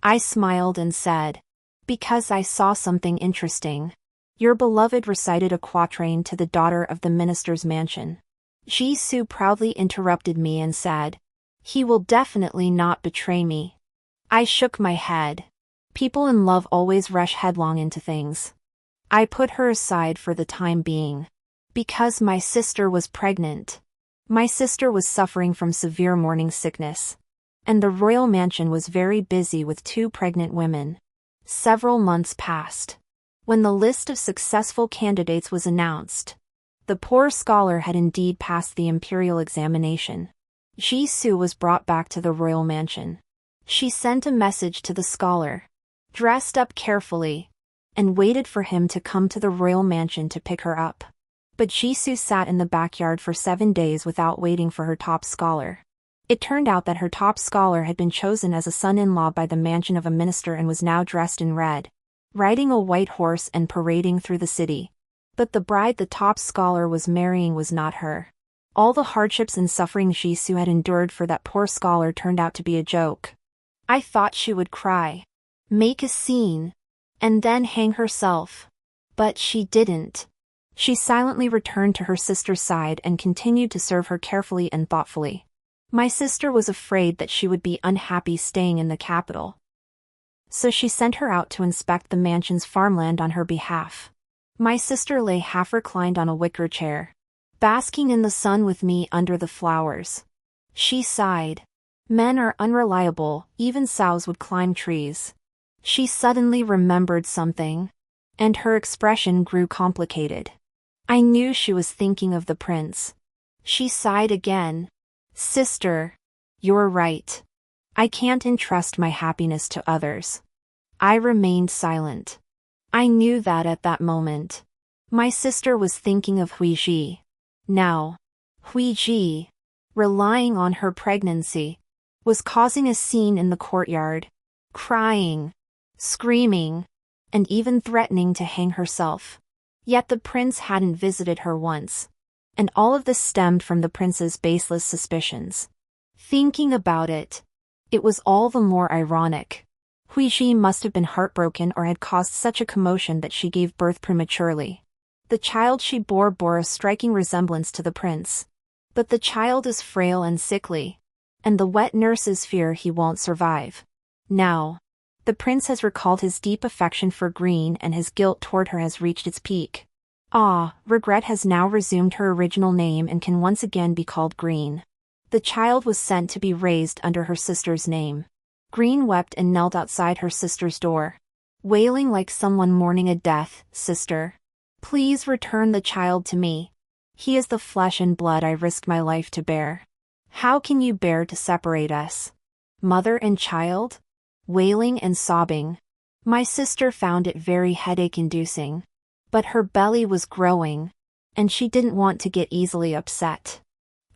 I smiled and said, "Because I saw something interesting. Your beloved recited a quatrain to the daughter of the minister's mansion." Jisoo proudly interrupted me and said, "He will definitely not betray me." I shook my head. People in love always rush headlong into things. I put her aside for the time being. Because my sister was pregnant. My sister was suffering from severe morning sickness, and the royal mansion was very busy with 2 pregnant women. Several months passed. When the list of successful candidates was announced, the poor scholar had indeed passed the imperial examination. Jisoo was brought back to the royal mansion. She sent a message to the scholar, dressed up carefully, and waited for him to come to the royal mansion to pick her up. But Jisoo sat in the backyard for 7 days without waiting for her top scholar. It turned out that her top scholar had been chosen as a son-in-law by the mansion of a minister and was now dressed in red, riding a white horse and parading through the city. But the bride the top scholar was marrying was not her. All the hardships and suffering Jisoo had endured for that poor scholar turned out to be a joke. I thought she would cry, make a scene, and then hang herself. But she didn't. She silently returned to her sister's side and continued to serve her carefully and thoughtfully. My sister was afraid that she would be unhappy staying in the capital, so she sent her out to inspect the mansion's farmland on her behalf. My sister lay half reclined on a wicker chair, basking in the sun with me under the flowers. She sighed. Men are unreliable, even sows would climb trees. She suddenly remembered something, and her expression grew complicated. I knew she was thinking of the prince. She sighed again. Sister, you're right. I can't entrust my happiness to others. I remained silent. I knew that at that moment. My sister was thinking of Huiji. Now, Huiji, relying on her pregnancy, was causing a scene in the courtyard, crying, screaming, and even threatening to hang herself. Yet the prince hadn't visited her once. And all of this stemmed from the prince's baseless suspicions. Thinking about it, it was all the more ironic. Huiji must have been heartbroken or had caused such a commotion that she gave birth prematurely. The child she bore a striking resemblance to the prince. But the child is frail and sickly, and the wet nurses fear he won't survive. Now, the prince has recalled his deep affection for Green and his guilt toward her has reached its peak. Regret has now resumed her original name and can once again be called Green. The child was sent to be raised under her sister's name. Green wept and knelt outside her sister's door, wailing like someone mourning a death. Sister, please return the child to me. He is the flesh and blood I risked my life to bear. How can you bear to separate us? Mother and child? Wailing and sobbing. My sister found it very headache-inducing. But her belly was growing, and she didn't want to get easily upset.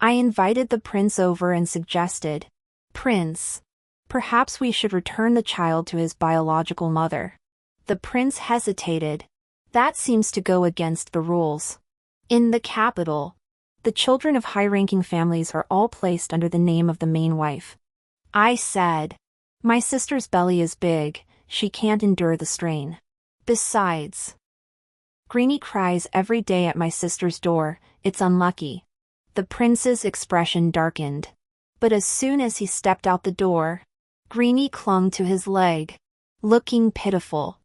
I invited the prince over and suggested, Prince, perhaps we should return the child to his biological mother. The prince hesitated. That seems to go against the rules. In the capital, the children of high-ranking families are all placed under the name of the main wife. I said, my sister's belly is big, she can't endure the strain. Besides, Greenie cries every day at my sister's door, it's unlucky. The prince's expression darkened. But as soon as he stepped out the door, Greenie clung to his leg, looking pitiful.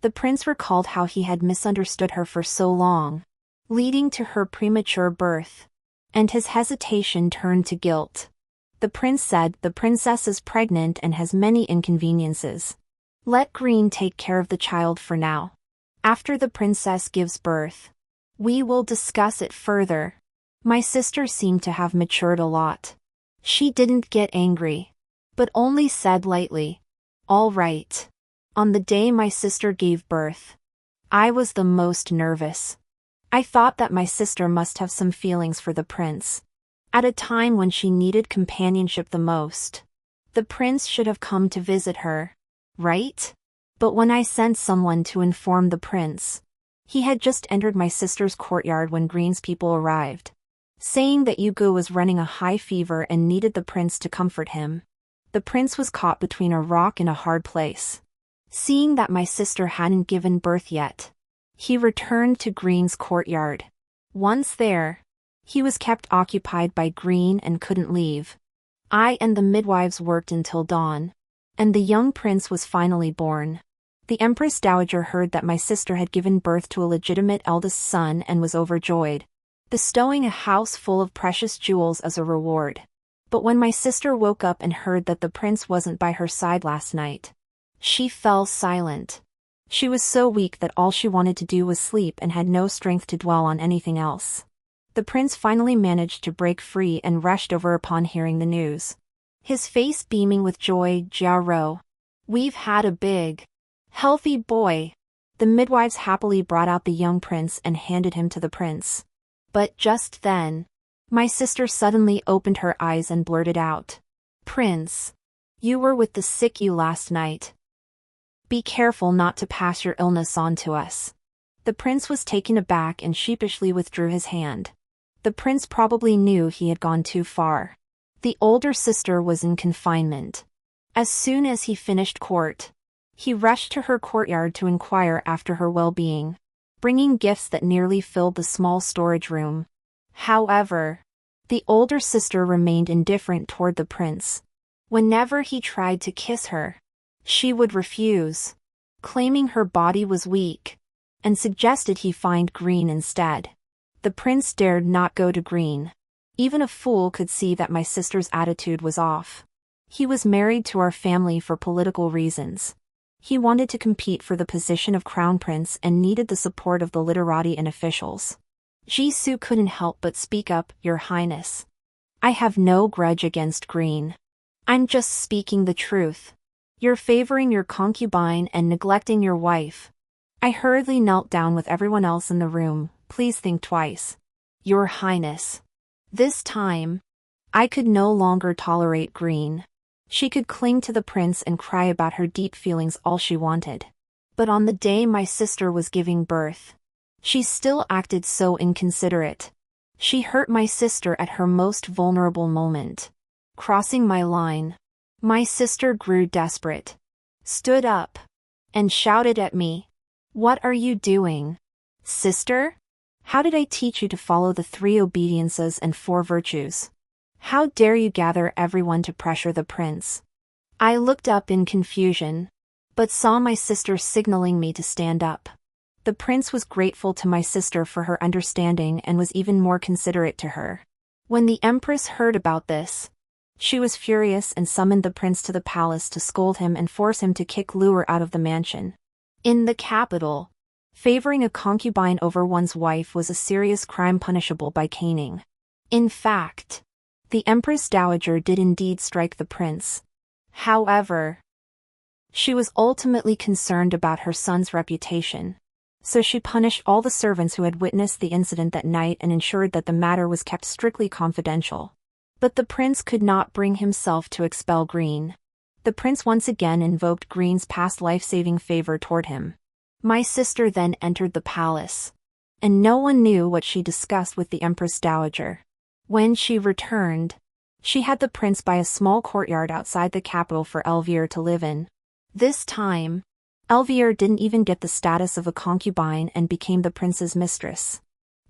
The prince recalled how he had misunderstood her for so long, leading to her premature birth, and his hesitation turned to guilt. The prince said the princess is pregnant and has many inconveniences. Let Green take care of the child for now. After the princess gives birth, we will discuss it further. My sister seemed to have matured a lot. She didn't get angry, but only said lightly, all right. On the day my sister gave birth, I was the most nervous. I thought that my sister must have some feelings for the prince. At a time when she needed companionship the most, the prince should have come to visit her, right? But when I sent someone to inform the prince, he had just entered my sister's courtyard when Green's people arrived, saying that Yugo was running a high fever and needed the prince to comfort him. The prince was caught between a rock and a hard place. Seeing that my sister hadn't given birth yet, he returned to Green's courtyard. Once there, he was kept occupied by Green and couldn't leave. I and the midwives worked until dawn, and the young prince was finally born. The Empress Dowager heard that my sister had given birth to a legitimate eldest son and was overjoyed, bestowing a house full of precious jewels as a reward. But when my sister woke up and heard that the prince wasn't by her side last night, she fell silent. She was so weak that all she wanted to do was sleep and had no strength to dwell on anything else. The prince finally managed to break free and rushed over upon hearing the news. His face beaming with joy. Jiao, we've had a big, healthy boy. The midwives happily brought out the young prince and handed him to the prince. But just then, my sister suddenly opened her eyes and blurted out, "Prince, you were with the sick you last night. Be careful not to pass your illness on to us." The prince was taken aback and sheepishly withdrew his hand. The prince probably knew he had gone too far. The older sister was in confinement. As soon as he finished court, he rushed to her courtyard to inquire after her well-being, bringing gifts that nearly filled the small storage room. However, the older sister remained indifferent toward the prince. Whenever he tried to kiss her, she would refuse, claiming her body was weak, and suggested he find green instead. The prince dared not go to green. Even a fool could see that my sister's attitude was off. He was married to our family for political reasons. He wanted to compete for the position of crown prince and needed the support of the literati and officials. Jisoo couldn't help but speak up, "Your Highness, I have no grudge against green. I'm just speaking the truth. You're favoring your concubine and neglecting your wife." I hurriedly knelt down with everyone else in the room. "Please think twice, Your Highness." This time, I could no longer tolerate green. She could cling to the prince and cry about her deep feelings all she wanted. But on the day my sister was giving birth, she still acted so inconsiderate. She hurt my sister at her most vulnerable moment. Crossing my line, my sister grew desperate, stood up, and shouted at me, "What are you doing, sister? How did I teach you to follow the 3 obediences and 4 virtues? How dare you gather everyone to pressure the prince?" I looked up in confusion, but saw my sister signaling me to stand up. The prince was grateful to my sister for her understanding and was even more considerate to her. When the empress heard about this, she was furious and summoned the prince to the palace to scold him and force him to kick Lure out of the mansion. In the capital, favoring a concubine over one's wife was a serious crime punishable by caning. In fact, the Empress Dowager did indeed strike the prince. However, she was ultimately concerned about her son's reputation, so she punished all the servants who had witnessed the incident that night and ensured that the matter was kept strictly confidential. But the prince could not bring himself to expel Green. The prince once again invoked Green's past life-saving favor toward him. My sister then entered the palace, and no one knew what she discussed with the Empress Dowager. When she returned, she had the prince buy a small courtyard outside the capital for Elvire to live in. This time, Elvire didn't even get the status of a concubine and became the prince's mistress.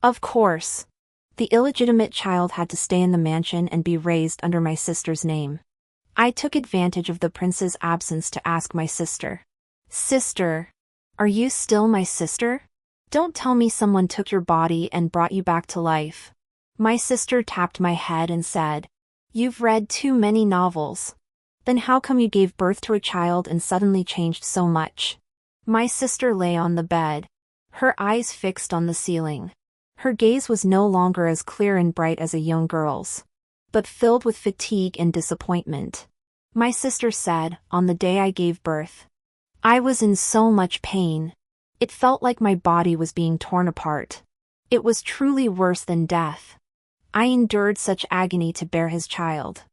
Of course, the illegitimate child had to stay in the mansion and be raised under my sister's name. I took advantage of the prince's absence to ask my sister, "Sister, are you still my sister? Don't tell me someone took your body and brought you back to life." My sister tapped my head and said, "You've read too many novels. Then how come you gave birth to a child and suddenly changed so much?" My sister lay on the bed, her eyes fixed on the ceiling. Her gaze was no longer as clear and bright as a young girl's, but filled with fatigue and disappointment. My sister said, "On the day I gave birth, I was in so much pain. It felt like my body was being torn apart. It was truly worse than death. I endured such agony to bear his child."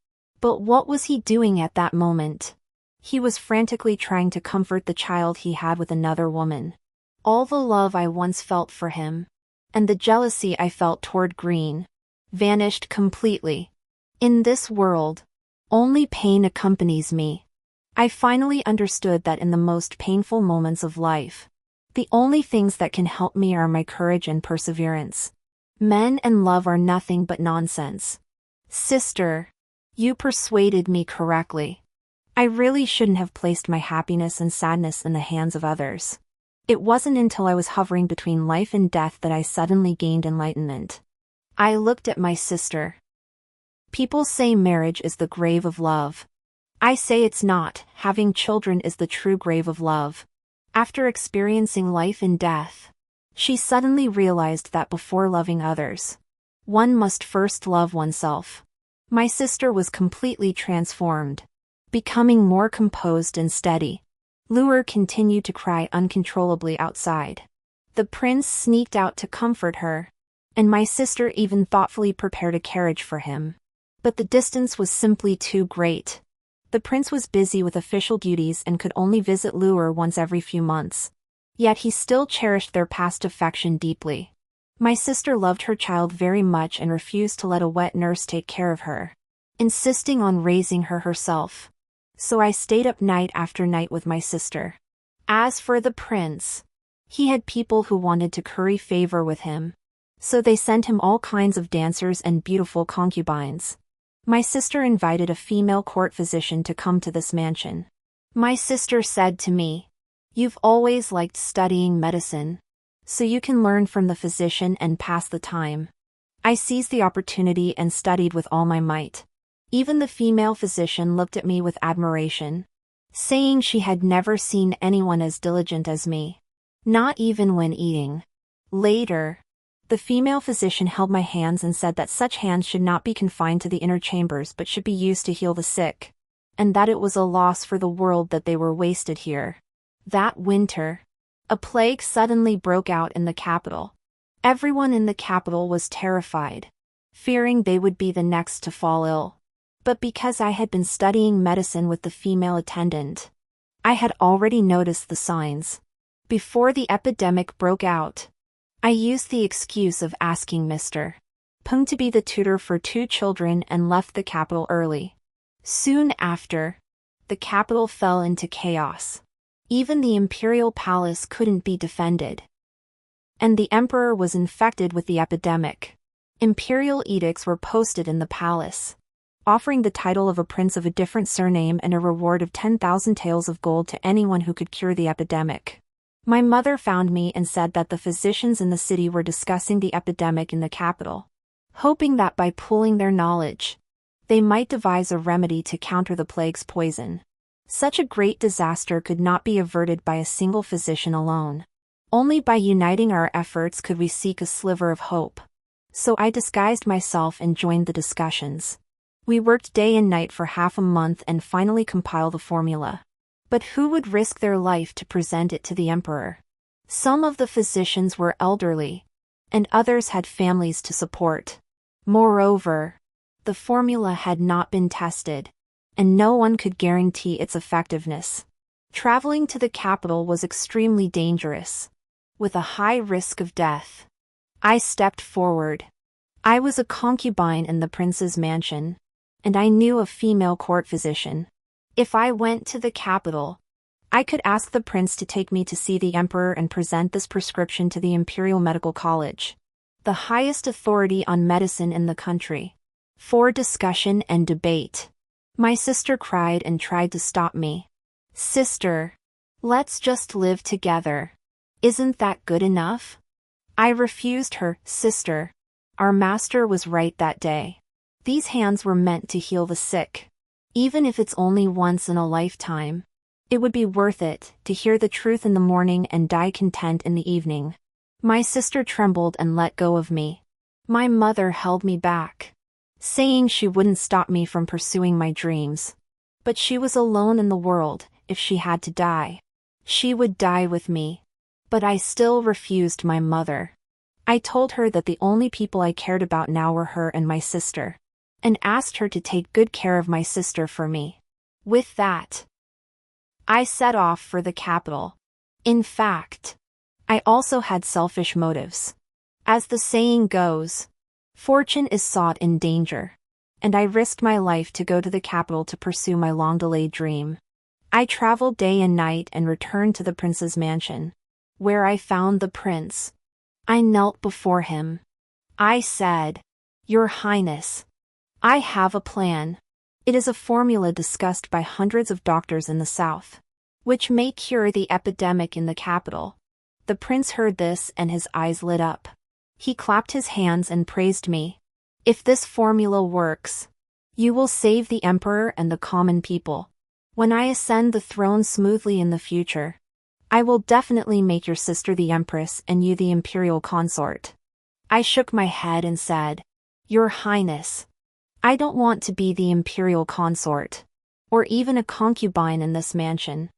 But what was he doing at that moment? He was frantically trying to comfort the child he had with another woman. All the love I once felt for him, and the jealousy I felt toward Green, vanished completely. In this world, only pain accompanies me. I finally understood that in the most painful moments of life, the only things that can help me are my courage and perseverance. Men and love are nothing but nonsense. Sister, you persuaded me correctly. I really shouldn't have placed my happiness and sadness in the hands of others. It wasn't until I was hovering between life and death that I suddenly gained enlightenment. I looked at my sister. People say marriage is the grave of love. I say it's not. Having children is the true grave of love. After experiencing life and death, she suddenly realized that before loving others, One must first love oneself. My sister was completely transformed, becoming more composed and steady. Lure continued to cry uncontrollably outside. The prince sneaked out to comfort her, and my sister even thoughtfully prepared a carriage for him. But the distance was simply too great. The prince was busy with official duties and could only visit Lure once every few months. Yet he still cherished their past affection deeply. My sister loved her child very much and refused to let a wet nurse take care of her, insisting on raising her herself. So I stayed up night after night with my sister. As for the prince, he had people who wanted to curry favor with him, so they sent him all kinds of dancers and beautiful concubines. My sister invited a female court physician to come to this mansion. My sister said to me, "You've always liked studying medicine, so you can learn from the physician and pass the time." I seized the opportunity and studied with all my might. Even the female physician looked at me with admiration, saying she had never seen anyone as diligent as me, not even when eating. Later, the female physician held my hands and said that such hands should not be confined to the inner chambers but should be used to heal the sick, and that it was a loss for the world that they were wasted here. That winter, a plague suddenly broke out in the capital. Everyone in the capital was terrified, fearing they would be the next to fall ill. But because I had been studying medicine with the female attendant, I had already noticed the signs. Before the epidemic broke out, I used the excuse of asking Mr. Peng to be the tutor for 2 children and left the capital early. Soon after, the capital fell into chaos. Even the imperial palace couldn't be defended, and the emperor was infected with the epidemic. Imperial edicts were posted in the palace, offering the title of a prince of a different surname and a reward of 10,000 taels of gold to anyone who could cure the epidemic. My mother found me and said that the physicians in the city were discussing the epidemic in the capital, hoping that by pooling their knowledge, they might devise a remedy to counter the plague's poison. Such a great disaster could not be averted by a single physician alone. Only by uniting our efforts could we seek a sliver of hope. So I disguised myself and joined the discussions. We worked day and night for half a month and finally compiled the formula. But who would risk their life to present it to the emperor? Some of the physicians were elderly, and others had families to support. Moreover, the formula had not been tested, and no one could guarantee its effectiveness. Traveling to the capital was extremely dangerous, with a high risk of death. I stepped forward. I was a concubine in the prince's mansion, and I knew a female court physician. If I went to the capital, I could ask the prince to take me to see the emperor and present this prescription to the Imperial Medical College, the highest authority on medicine in the country, for discussion and debate. My sister cried and tried to stop me. "Sister, let's just live together. Isn't that good enough?" I refused her. "Sister, our master was right that day. These hands were meant to heal the sick. Even if it's only once in a lifetime, it would be worth it to hear the truth in the morning and die content in the evening." My sister trembled and let go of me. My mother held me back, saying she wouldn't stop me from pursuing my dreams. But she was alone in the world. If she had to die, she would die with me. But I still refused my mother. I told her that the only people I cared about now were her and my sister, and asked her to take good care of my sister for me. With that, I set off for the capital. In fact, I also had selfish motives. As the saying goes, fortune is sought in danger, and I risked my life to go to the capital to pursue my long-delayed dream. I traveled day and night and returned to the prince's mansion, where I found the prince. I knelt before him. I said, "Your Highness, I have a plan. It is a formula discussed by hundreds of doctors in the south, which may cure the epidemic in the capital." The prince heard this and his eyes lit up. He clapped his hands and praised me. "If this formula works, you will save the emperor and the common people. When I ascend the throne smoothly in the future, I will definitely make your sister the empress and you the imperial consort." I shook my head and said, Your Highness, I don't want to be the imperial consort, or even a concubine in this mansion.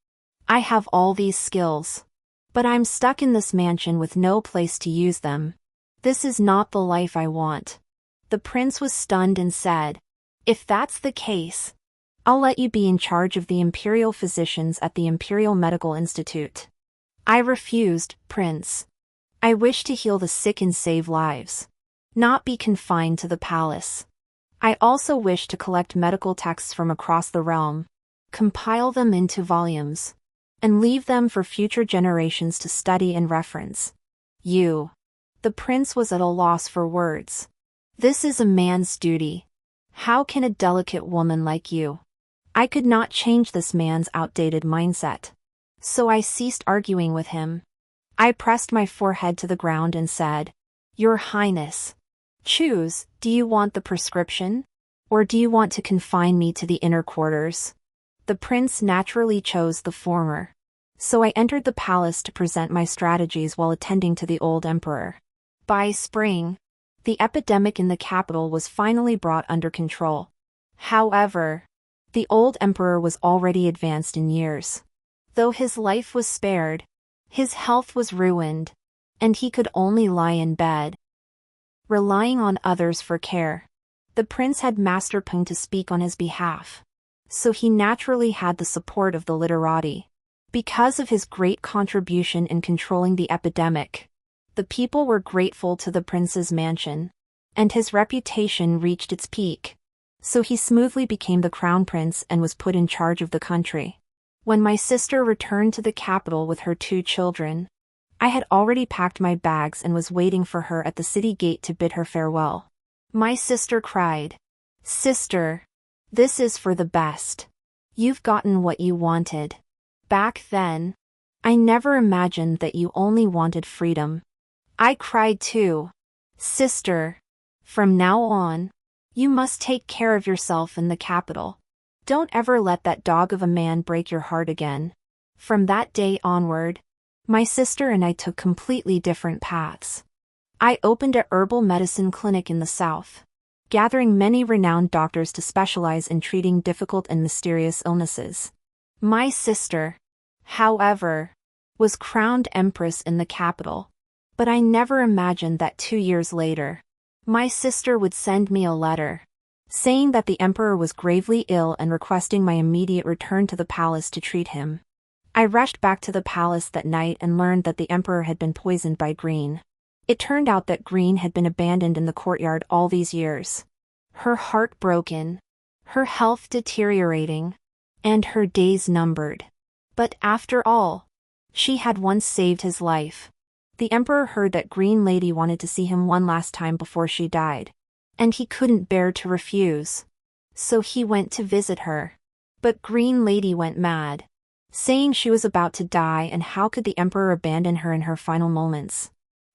I have all these skills, but I'm stuck in this mansion with no place to use them. This is not the life I want. The prince was stunned and said, if that's the case, I'll let you be in charge of the imperial physicians at the Imperial Medical Institute. I refused, Prince. I wish to heal the sick and save lives, not be confined to the palace. I also wish to collect medical texts from across the realm, compile them into volumes, and leave them for future generations to study and reference. You. The prince was at a loss for words. This is a man's duty. How can a delicate woman like you? I could not change this man's outdated mindset. So I ceased arguing with him. I pressed my forehead to the ground and said, Your Highness, choose, do you want the prescription? Or do you want to confine me to the inner quarters? The prince naturally chose the former. So I entered the palace to present my strategies while attending to the old emperor. By spring, the epidemic in the capital was finally brought under control. However, the old emperor was already advanced in years. Though his life was spared, his health was ruined, and he could only lie in bed, relying on others for care. The prince had Master Peng to speak on his behalf, so he naturally had the support of the literati. Because of his great contribution in controlling the epidemic, the people were grateful to the prince's mansion, and his reputation reached its peak. So he smoothly became the crown prince and was put in charge of the country. When my sister returned to the capital with her 2 children, I had already packed my bags and was waiting for her at the city gate to bid her farewell. My sister cried, Sister, this is for the best. You've gotten what you wanted. Back then, I never imagined that you only wanted freedom. I cried too. Sister, from now on, you must take care of yourself in the capital. Don't ever let that dog of a man break your heart again. From that day onward, my sister and I took completely different paths. I opened a herbal medicine clinic in the south, gathering many renowned doctors to specialize in treating difficult and mysterious illnesses. My sister, however, was crowned empress in the capital, but I never imagined that 2 years later, my sister would send me a letter, saying that the emperor was gravely ill and requesting my immediate return to the palace to treat him. I rushed back to the palace that night and learned that the emperor had been poisoned by Green. It turned out that Green had been abandoned in the courtyard all these years. Her heart broken, her health deteriorating, and her days numbered. But after all, she had once saved his life. The emperor heard that Green Lady wanted to see him one last time before she died, and he couldn't bear to refuse. So he went to visit her. But Green Lady went mad, saying she was about to die and how could the emperor abandon her in her final moments.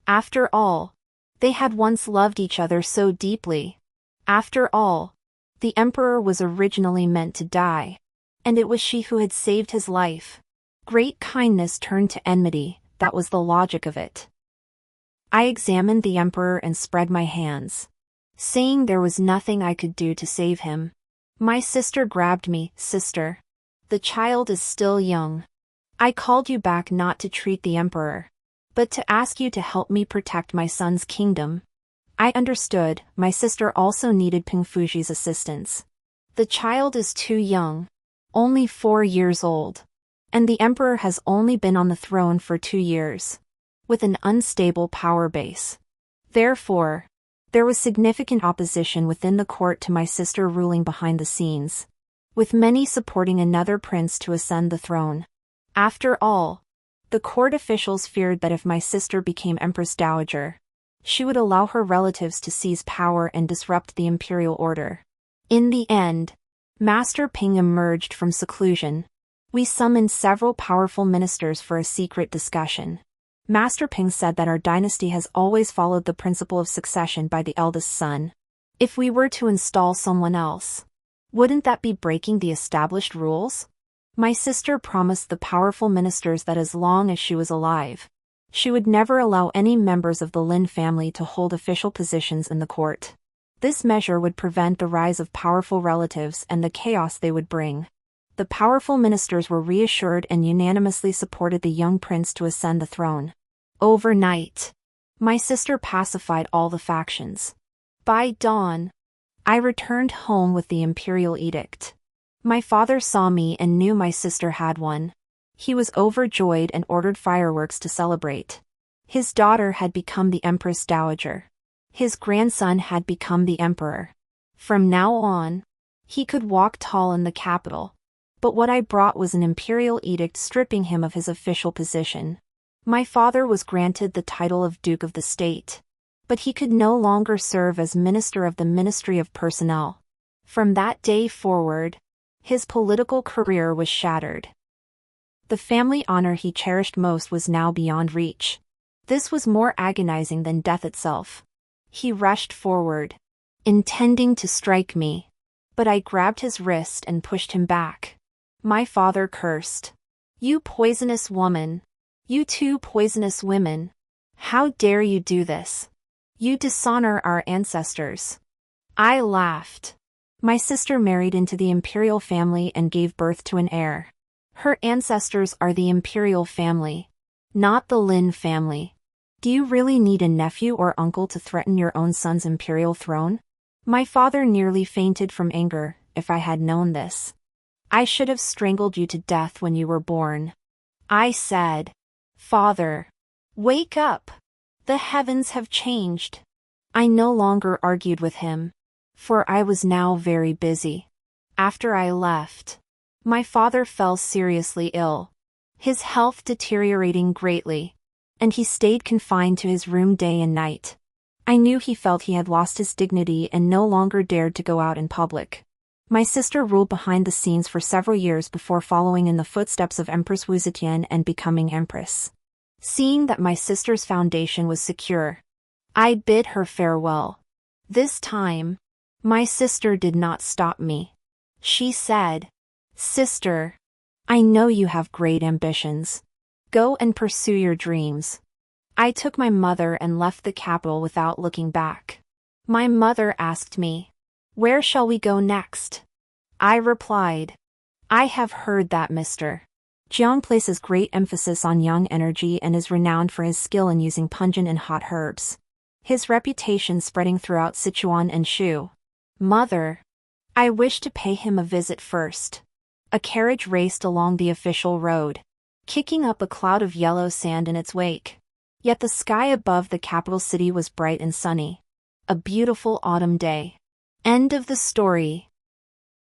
After all, they had once loved each other so deeply. After all, the emperor was originally meant to die, and it was she who had saved his life. Great kindness turned to enmity, that was the logic of it. I examined the emperor and spread my hands, saying there was nothing I could do to save him. My sister grabbed me, Sister, the child is still young. I called you back not to treat the emperor, but to ask you to help me protect my son's kingdom. I understood, my sister also needed Ping Fuji's assistance. The child is too young, only 4 years old, and the emperor has only been on the throne for 2 years, with an unstable power base. Therefore, there was significant opposition within the court to my sister ruling behind the scenes, with many supporting another prince to ascend the throne. After all, the court officials feared that if my sister became Empress Dowager, she would allow her relatives to seize power and disrupt the imperial order. In the end, Master Ping emerged from seclusion. We summoned several powerful ministers for a secret discussion. Master Ping said that our dynasty has always followed the principle of succession by the eldest son. If we were to install someone else, wouldn't that be breaking the established rules? My sister promised the powerful ministers that as long as she was alive, she would never allow any members of the Lin family to hold official positions in the court. This measure would prevent the rise of powerful relatives and the chaos they would bring. The powerful ministers were reassured and unanimously supported the young prince to ascend the throne. Overnight, my sister pacified all the factions. By dawn, I returned home with the imperial edict. My father saw me and knew my sister had won. He was overjoyed and ordered fireworks to celebrate. His daughter had become the empress dowager. His grandson had become the emperor. From now on, he could walk tall in the capital. But what I brought was an imperial edict stripping him of his official position. My father was granted the title of Duke of the State, but he could no longer serve as Minister of the Ministry of Personnel. From that day forward, his political career was shattered. The family honor he cherished most was now beyond reach. This was more agonizing than death itself. He rushed forward, intending to strike me, but I grabbed his wrist and pushed him back. My father cursed. "You poisonous woman! You two poisonous women! How dare you do this? You dishonor our ancestors!" I laughed. My sister married into the imperial family and gave birth to an heir. Her ancestors are the imperial family, not the Lin family. Do you really need a nephew or uncle to threaten your own son's imperial throne? My father nearly fainted from anger. If I had known this, I should have strangled you to death when you were born. I said, "Father, wake up! The heavens have changed." I no longer argued with him, for I was now very busy. After I left, my father fell seriously ill, his health deteriorating greatly, and he stayed confined to his room day and night. I knew he felt he had lost his dignity and no longer dared to go out in public. My sister ruled behind the scenes for several years before following in the footsteps of Empress Wu Zetian and becoming empress. Seeing that my sister's foundation was secure, I bid her farewell. This time, my sister did not stop me. She said, "Sister, I know you have great ambitions. Go and pursue your dreams." I took my mother and left the capital without looking back. My mother asked me, "Where shall we go next?" I replied, "I have heard that Mr. Jiang places great emphasis on young energy and is renowned for his skill in using pungent and hot herbs. His reputation spreading throughout Sichuan and Shu. Mother, I wish to pay him a visit first." A carriage raced along the official road, kicking up a cloud of yellow sand in its wake. Yet the sky above the capital city was bright and sunny. A beautiful autumn day. End of the story.